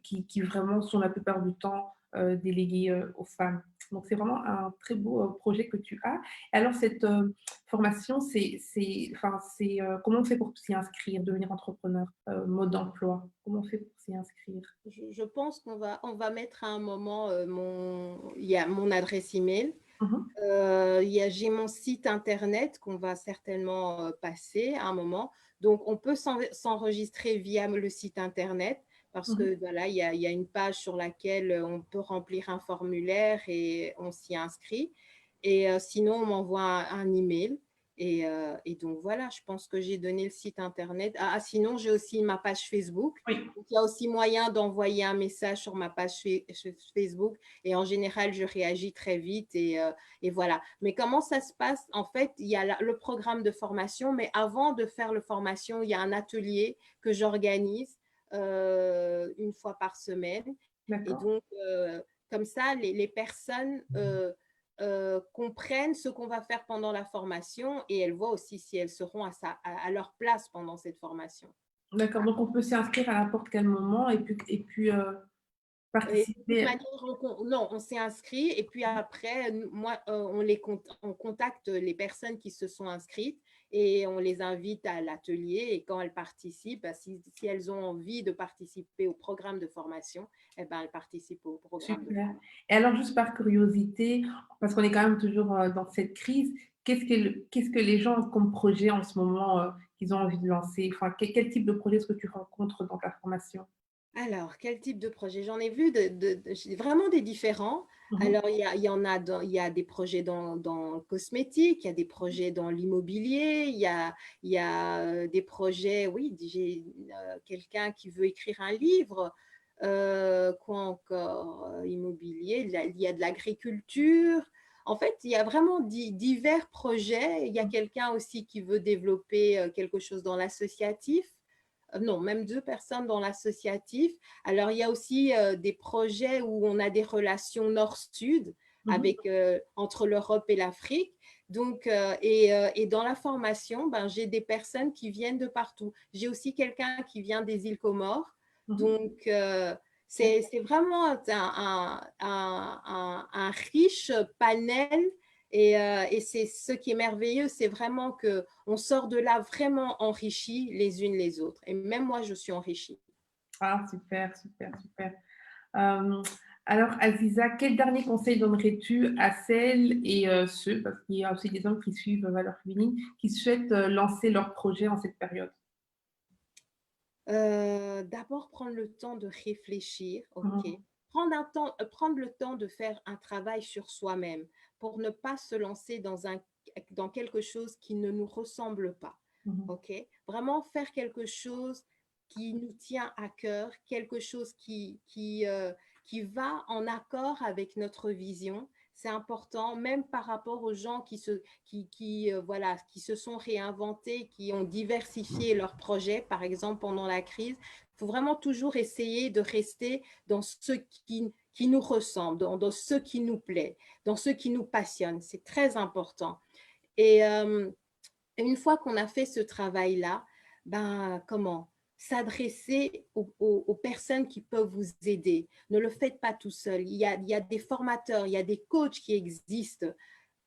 qui vraiment sont la plupart du temps déléguées aux femmes. Donc, c'est vraiment un très beau projet que tu as. Alors, cette formation, comment on fait pour s'y inscrire, devenir entrepreneur, mode d'emploi? Comment on fait pour s'y inscrire? Je pense on va mettre à un moment il y a mon adresse email. Mhm, J'ai mon site internet qu'on va certainement passer à un moment. Donc, on peut s'enregistrer via le site internet parce mhm. que voilà, il y a une page sur laquelle on peut remplir un formulaire et on s'y inscrit. Et sinon, on m'envoie un email. Et donc, voilà, je pense que j'ai donné le site internet. Sinon, j'ai aussi ma page Facebook. Oui, Donc, il y a aussi moyen d'envoyer un message sur ma page Facebook. Et en général, je réagis très vite. Et voilà. Mais comment ça se passe? En fait, il y a le programme de formation, mais avant de faire la formation, il y a un atelier que j'organise une fois par semaine. Et d'accord. donc, comme ça, les personnes comprennent ce qu'on va faire pendant la formation et elles voient aussi si elles seront à leur place pendant cette formation. D'accord. Donc, on peut s'y inscrire à n'importe quel moment et puis Et de toute participer. manière, non, on s'est inscrit et puis après, moi, on contacte les personnes qui se sont inscrites et on les invite à l'atelier. Et quand elles participent, bah, si elles ont envie de participer au programme de formation, eh ben, elles participent au programme de Super. formation. Et alors, juste par curiosité, parce qu'on est quand même toujours dans cette crise, qu'est-ce que les gens ont comme projet en ce moment qu'ils ont envie de lancer? Enfin, quel type de projet est-ce que tu rencontres dans ta formation? Alors, quel type de projet? J'en ai vu vraiment des différents. Mhm, Alors, il y en a, il y a des projets dans le cosmétique, il y a des projets dans l'immobilier, il y a des projets, oui, j'ai quelqu'un qui veut écrire un livre. Quoi encore? Immobilier, il y a de l'agriculture. En fait, il y a vraiment divers projets. Il y a quelqu'un aussi qui veut développer quelque chose dans l'associatif. Non, même deux personnes dans l'associatif. Alors, il y a aussi des projets où on a des relations nord-sud mhm. entre l'Europe et l'Afrique. Donc, et dans la formation, ben, j'ai des personnes qui viennent de partout. J'ai aussi quelqu'un qui vient des îles Comores. Mhm. Donc, Ok. c'est vraiment un riche panel et c'est ce qui est merveilleux, c'est vraiment qu'on sort de là vraiment enrichis les unes les autres. Et même moi, je suis enrichie. Ah, super, super, super. Euh, alors, Aziza, quel dernier conseil donnerais-tu à celles et ceux, parce qu'il y a aussi des hommes qui suivent Valeurs Féminines, qui souhaitent lancer leur projet en cette période? D'abord, prendre le temps de réfléchir, ok. Mhm, Prendre le temps de faire un travail sur soi-même pour ne pas se lancer dans quelque chose qui ne nous ressemble pas, mhm. ok. Vraiment faire quelque chose qui nous tient à cœur, quelque chose qui va en accord avec notre vision. C'est important, même par rapport aux gens voilà, qui se sont réinventés, qui ont diversifié leurs projets, par exemple pendant la crise. Il faut vraiment toujours essayer de rester dans ce qui nous ressemble, dans ce qui nous plaît, dans ce qui nous passionne. C'est très important. Et une fois qu'on a fait ce travail-là, ben, comment s'adresser aux personnes qui peuvent vous aider. Ne le faites pas tout seul. Il y a des formateurs, il y a des coachs qui existent.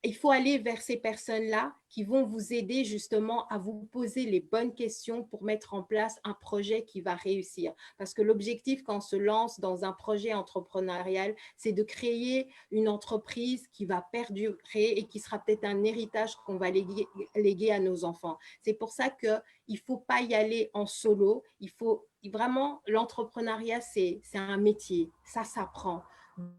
Il faut aller vers ces personnes-là qui vont vous aider justement à vous poser les bonnes questions pour mettre en place un projet qui va réussir. Parce que l'objectif quand on se lance dans un projet entrepreneurial, c'est de créer une entreprise qui va perdurer et qui sera peut-être un héritage qu'on va léguer à nos enfants. C'est pour ça qu'il ne faut pas y aller en solo. Il faut vraiment, l'entrepreneuriat, c'est un métier, ça s'apprend.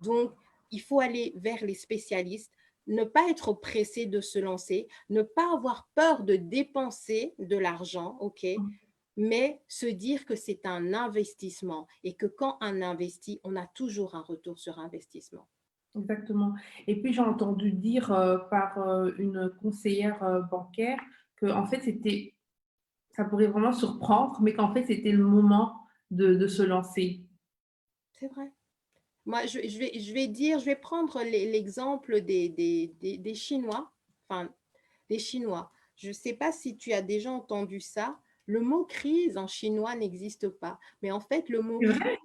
Donc, il faut aller vers les spécialistes, ne pas être pressé de se lancer, ne pas avoir peur de dépenser de l'argent, ok, mais se dire que c'est un investissement et que quand on investit, on a toujours un retour sur investissement. Exactement. Et puis j'ai entendu dire par une conseillère bancaire que en fait c'était, ça pourrait vraiment surprendre, mais qu'en fait c'était le moment de se lancer. C'est vrai. Moi, je vais prendre l'exemple des Chinois, enfin, des Chinois. Je ne sais pas si tu as déjà entendu ça. Le mot crise en chinois n'existe pas. Mais en fait, C'est vrai?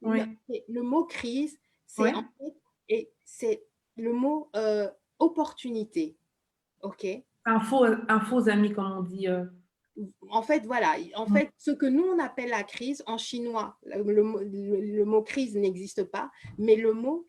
Oui. le mot crise, c'est en Ouais. fait, et c'est le mot opportunité. OK? Un faux ami, comme on dit. En fait, voilà. En Mm. fait, ce que nous, on appelle la crise, en chinois, le mot crise n'existe pas, mais le mot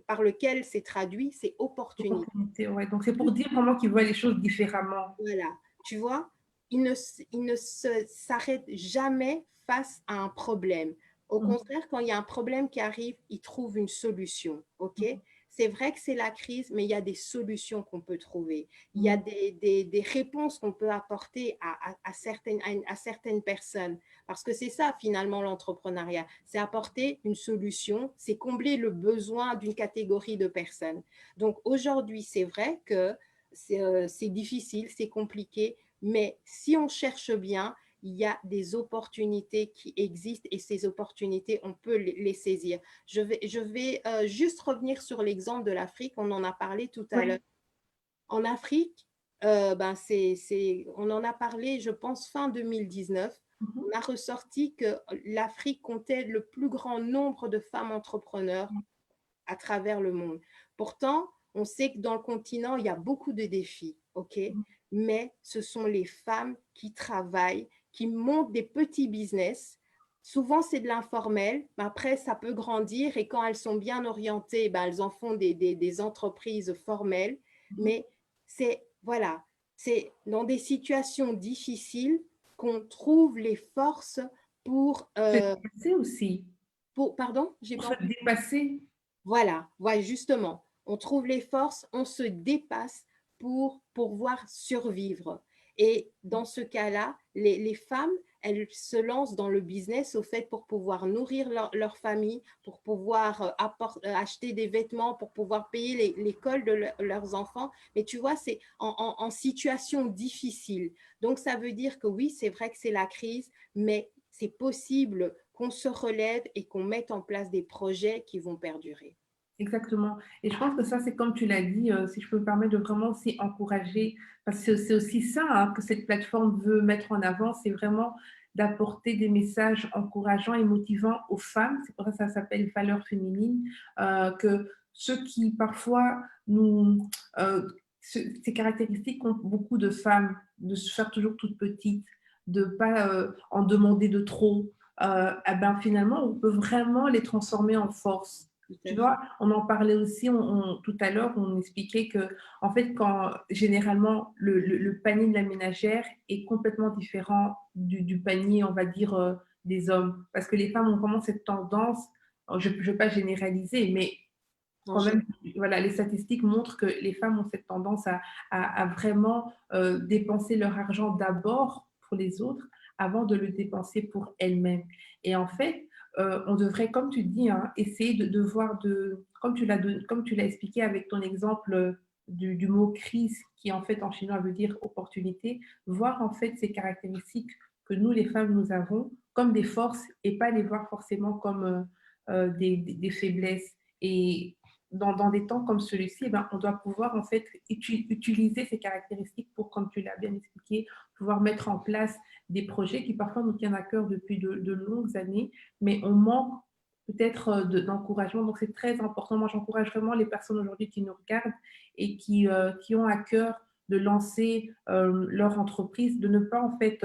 par lequel c'est traduit, c'est opportunité. Opportunité, ouais. Donc c'est pour dire vraiment qu'ils voient les choses différemment. Voilà, tu vois, il ne s'arrête jamais face à un problème. Au Mm. contraire, quand il y a un problème qui arrive, il trouve une solution, ok? Mm. C'est vrai que c'est la crise, mais il y a des solutions qu'on peut trouver. Il y a Mm. des réponses qu'on peut apporter à certaines personnes. Parce que c'est ça, finalement, l'entrepreneuriat. C'est apporter une solution, c'est combler le besoin d'une catégorie de personnes. Donc, aujourd'hui, c'est vrai que c'est difficile, c'est compliqué, mais si on cherche bien, il y a des opportunités qui existent et ces opportunités, on peut les saisir. Je vais juste revenir sur l'exemple de l'Afrique, on en a parlé tout à l'heure. Oui. En Afrique, on en a parlé, je pense, fin 2019. Mhm. On a ressorti que l'Afrique comptait le plus grand nombre de femmes entrepreneurs à travers le monde. Pourtant, on sait que dans le continent, il y a beaucoup de défis, ok? Mais ce sont les femmes qui travaillent, qui montent des petits business. Souvent, c'est de l'informel, mais après, ça peut grandir et quand elles sont bien orientées, ben, elles en font des entreprises formelles. Mhm. Mais c'est, voilà, c'est dans des situations difficiles qu'on trouve les forces Se dépasser aussi. pardon, j'ai Pour pas se dépasser. voilà, voilà, justement, on trouve les forces, on se dépasse pour pouvoir survivre. Et dans ce cas-là, les femmes, elles se lancent dans le business au fait pour pouvoir nourrir leur famille, pour pouvoir acheter des vêtements, pour pouvoir payer l'école de leurs enfants. Mais tu vois, c'est en situation difficile. Donc, ça veut dire que oui, c'est vrai que c'est la crise, mais c'est possible qu'on se relève et qu'on mette en place des projets qui vont perdurer. Exactement. Et je pense que ça, c'est comme tu l'as dit, si je peux me permettre de vraiment aussi encourager, parce que c'est aussi ça hein, que cette plateforme veut mettre en avant, c'est vraiment d'apporter des messages encourageants et motivants aux femmes. C'est pour ça que ça s'appelle valeurs féminines, que ceux qui parfois nous... ces caractéristiques qu'ont beaucoup de femmes, de se faire toujours toute petite, de ne pas en demander de trop, eh ben, finalement, on peut vraiment les transformer en force. Tout Tu à fait. vois, on en parlait aussi tout à l'heure, on expliquait que, en fait, quand généralement le panier de la ménagère est complètement différent du panier, on va dire, des hommes. Parce que les femmes ont vraiment cette tendance, je ne veux pas généraliser, mais En quand même, général, voilà, les statistiques montrent que les femmes ont cette tendance à vraiment dépenser leur argent d'abord pour les autres avant de le dépenser pour elles-mêmes. Et en fait, on devrait, comme tu dis, hein, essayer de voir, comme tu l'as expliqué avec ton exemple du mot crise, qui en fait en chinois veut dire opportunité, voir en fait ces caractéristiques que nous, les femmes, nous avons comme des forces et pas les voir forcément comme des faiblesses. Et dans des temps comme celui-ci, eh ben, on doit pouvoir en fait utiliser ces caractéristiques pour, comme tu l'as bien expliqué, pouvoir mettre en place des projets qui parfois nous tiennent à cœur depuis de longues années, mais on manque peut-être d'encouragement. Donc, c'est très important. Moi, j'encourage vraiment les personnes aujourd'hui qui nous regardent et qui ont à cœur de lancer leur entreprise, de ne pas en fait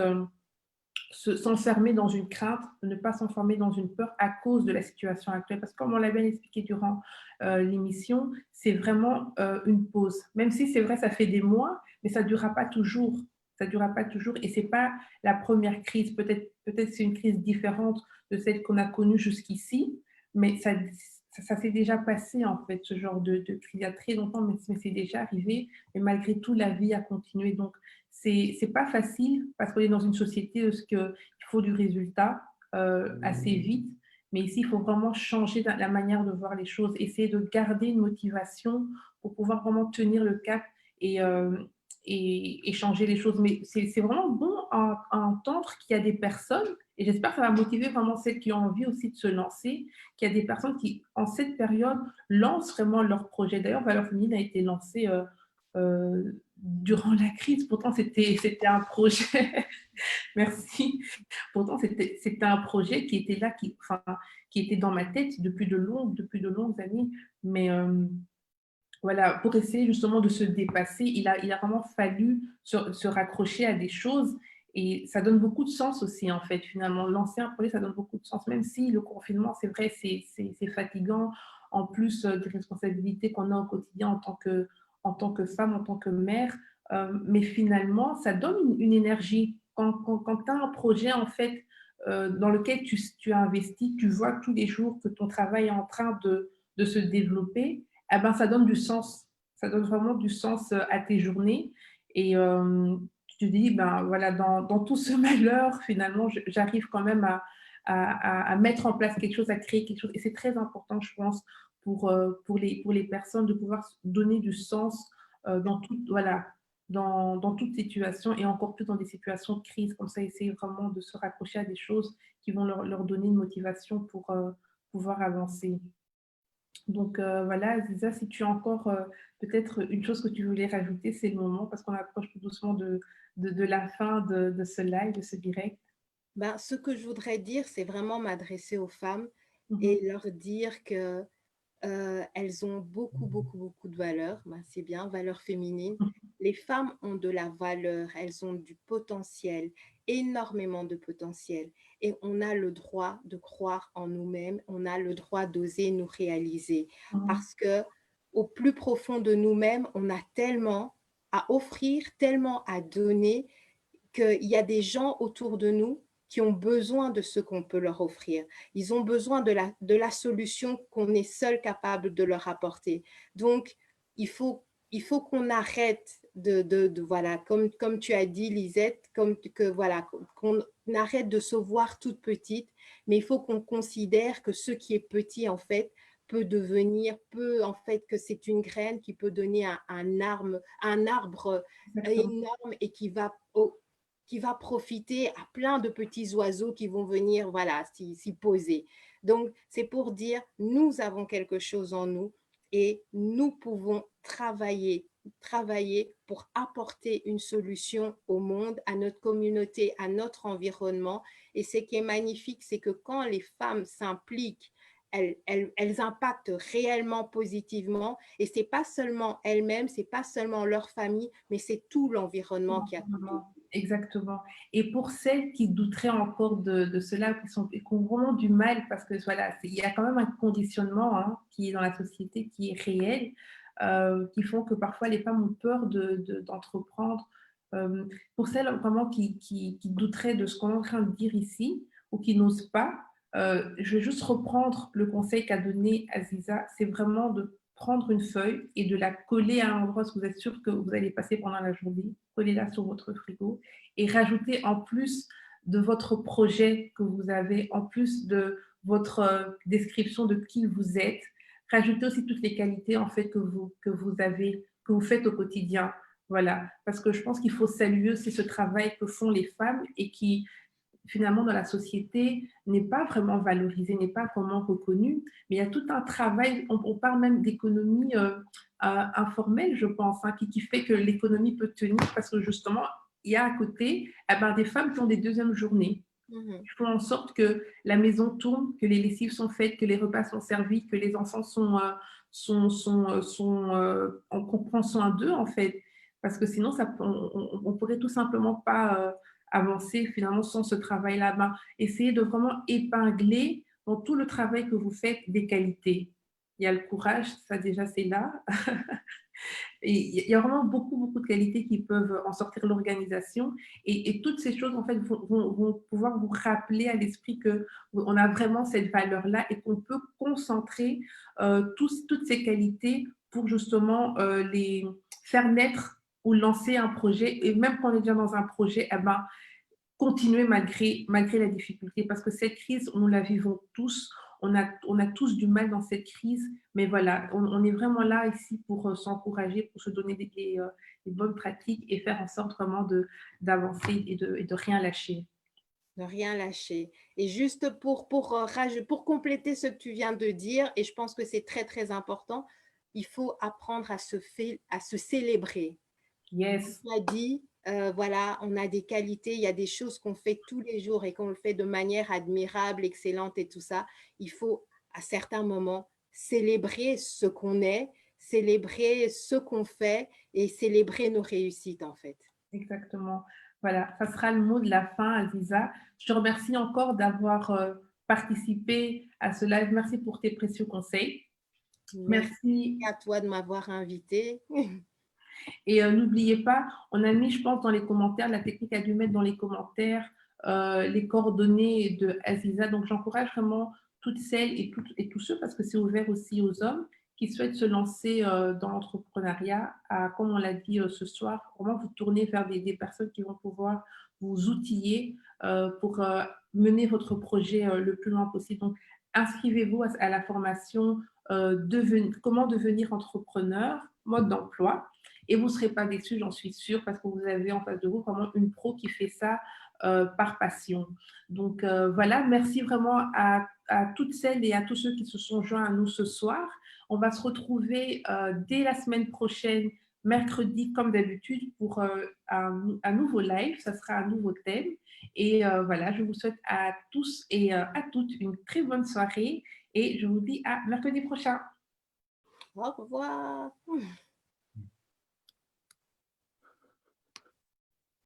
s'enfermer dans une crainte, de ne pas s'enfermer dans une peur à cause de la situation actuelle. Parce que comme on l'a bien expliqué durant l'émission, c'est vraiment une pause. Même si c'est vrai, ça fait des mois, mais ça ne durera pas toujours. Ça ne durera pas toujours et ce n'est pas la première crise. Peut-être c'est une crise différente de celle qu'on a connue jusqu'ici, mais ça s'est déjà passé en fait, ce genre de crise il y a très longtemps, mais c'est déjà arrivé. Mais malgré tout, la vie a continué. Donc, c'est pas facile parce qu'on est dans une société où il faut du résultat assez vite. Mais ici, il faut vraiment changer la manière de voir les choses, essayer de garder une motivation pour pouvoir vraiment tenir le cap et, euh, et changer les choses. Mais c'est vraiment bon à entendre qu'il y a des personnes, et j'espère que ça va motiver vraiment celles qui ont envie aussi de se lancer, qu'il y a des personnes qui, en cette période, lancent vraiment leur projet. D'ailleurs, Valeurs Féminines a été lancé durant la crise. Pourtant, c'était un projet. Merci. Pourtant, c'était un projet qui était là, qui était dans ma tête depuis de longues années. Mais voilà, pour essayer justement de se dépasser, il a vraiment fallu se raccrocher à des choses et ça donne beaucoup de sens aussi, en fait, finalement. Lancer un projet, ça donne beaucoup de sens, même si le confinement, c'est vrai, c'est fatigant, en plus des responsabilités qu'on a au quotidien en tant que femme, en tant que mère, mais finalement, ça donne une énergie. Quand tu as un projet, en fait, dans lequel tu as investi, tu vois tous les jours que ton travail est en train de se développer, eh ben, ça donne du sens. Ça donne vraiment du sens à tes journées. Et tu te dis, ben, voilà, dans tout ce malheur, finalement, j'arrive quand même à mettre en place quelque chose, à créer quelque chose. Et c'est très important, je pense, pour les personnes de pouvoir donner du sens dans, tout, voilà, dans toute situation et encore plus dans des situations de crise. Comme ça, essayer vraiment de se raccrocher à des choses qui vont leur donner une motivation pour pouvoir avancer. Donc voilà, Aziza, si tu as encore peut-être une chose que tu voulais rajouter, c'est le moment parce qu'on approche tout doucement de la fin de ce live, de ce direct. Ben, ce que je voudrais dire, c'est vraiment m'adresser aux femmes Mhm. et leur dire que elles ont beaucoup, beaucoup, beaucoup de valeurs. Ben, c'est bien, valeurs féminines. Les femmes ont de la valeur, elles ont du potentiel, énormément de potentiel. Et on a le droit de croire en nous-mêmes, on a le droit d'oser nous réaliser. Mhm. Parce que au plus profond de nous-mêmes, on a tellement à offrir, tellement à donner, qu'il y a des gens autour de nous qui ont besoin de ce qu'on peut leur offrir. Ils ont besoin de la solution qu'on est seul capable de leur apporter. Donc, il faut qu'on arrête voilà, comme tu as dit, Lisette, voilà, qu'on arrête de se voir toute petite, mais il faut qu'on considère que ce qui est petit, en fait, en fait, que c'est une graine qui peut donner un arbre Exactement. énorme et qui va profiter à plein de petits oiseaux qui vont venir, voilà, s'y poser. Donc, c'est pour dire, nous avons quelque chose en nous et nous pouvons travailler pour apporter une solution au monde, à notre communauté, à notre environnement. Et ce qui est magnifique, c'est que quand les femmes s'impliquent, elles impactent réellement positivement. Et ce n'est pas seulement elles-mêmes, ce n'est pas seulement leur famille, mais c'est tout l'environnement qui a tout. Exactement. Et pour celles qui douteraient encore de cela, qui ont vraiment du mal, parce que voilà, il y a quand même un conditionnement hein, qui est dans la société, qui est réel, qui font que parfois les femmes ont peur d'entreprendre. Pour celles vraiment qui douteraient de ce qu'on est en train de dire ici, ou qui n'osent pas, je vais juste reprendre le conseil qu'a donné Aziza, c'est vraiment de prendre une feuille et de la coller à un endroit où vous êtes sûr que vous allez passer pendant la journée, collez-la sur votre frigo et rajoutez en plus de votre projet que vous avez, en plus votre description de qui vous êtes. Rajoutez aussi toutes les qualités en fait que vous avez, que vous faites au quotidien. Voilà, parce que je pense qu'il faut saluer aussi ce travail que font les femmes et qui finalement dans la société n'est pas vraiment valorisé, n'est pas vraiment reconnu. Mais il y a tout un travail, on parle même d'économie informelle, je pense, hein, qui fait que l'économie peut tenir parce que justement, il y a à côté des femmes qui ont des deuxièmes journées. Mhm. Ils font en sorte que la maison tourne, que les lessives sont faites, que les repas sont servis, que les enfants qu'on prend soin d'eux, en fait. Parce que sinon, on pourrait tout simplement pas avancer finalement sans ce travail-là. Ben, essayez de vraiment épingler dans tout le travail que vous faites des qualités. Il y a le courage, ça déjà c'est là. Et il y a vraiment beaucoup, beaucoup de qualités qui peuvent en sortir l'organisation. Et toutes ces choses, en fait, vont pouvoir vous rappeler à l'esprit qu'on a vraiment cette valeur-là et qu'on peut concentrer toutes ces qualités pour justement les faire naître ou lancer un projet. Et même quand on est déjà dans un projet, continuer malgré la difficulté. Parce que cette crise, nous la vivons tous. On a tous du mal dans cette crise, mais voilà, on est vraiment là ici pour s'encourager, pour se donner des bonnes pratiques et faire en sorte vraiment d'avancer et de rien lâcher. Ne rien lâcher. Et juste pour compléter ce que tu viens de dire, et je pense que c'est très, très important, il faut apprendre à se célébrer. Yes, Tu as dit, voilà, on a des qualités, il y a des choses qu'on fait tous les jours et qu'on le fait de manière admirable, excellente et tout ça. Il faut, à certains moments, célébrer ce qu'on est, célébrer ce qu'on fait et célébrer nos réussites, en fait. exactement. Voilà, ça sera le mot de la fin, Aziza. Je te remercie encore d'avoir participé à ce live. Merci pour tes précieux conseils. Merci Merci. à toi de m'avoir invité. Et n'oubliez pas, on a mis, je pense, dans les commentaires, la technique a dû mettre dans les commentaires les coordonnées de Aziza. Donc, j'encourage vraiment toutes celles et tous ceux, parce que c'est ouvert aussi aux hommes, qui souhaitent se lancer dans l'entrepreneuriat, comme on l'a dit ce soir, vraiment vous tourner vers des personnes qui vont pouvoir vous outiller pour mener votre projet le plus loin possible. Donc, inscrivez-vous à la formation Comment devenir entrepreneur, mode d'emploi. Et vous ne serez pas déçus, j'en suis sûre, parce que vous avez en face de vous vraiment une pro qui fait ça par passion. Donc voilà, merci vraiment à toutes celles et à tous ceux qui se sont joints à nous ce soir. On va se retrouver dès la semaine prochaine, mercredi, comme d'habitude, pour un nouveau live. Ça sera un nouveau thème. Et voilà, je vous souhaite à tous et à toutes une très bonne soirée. Et je vous dis à mercredi prochain. Au revoir.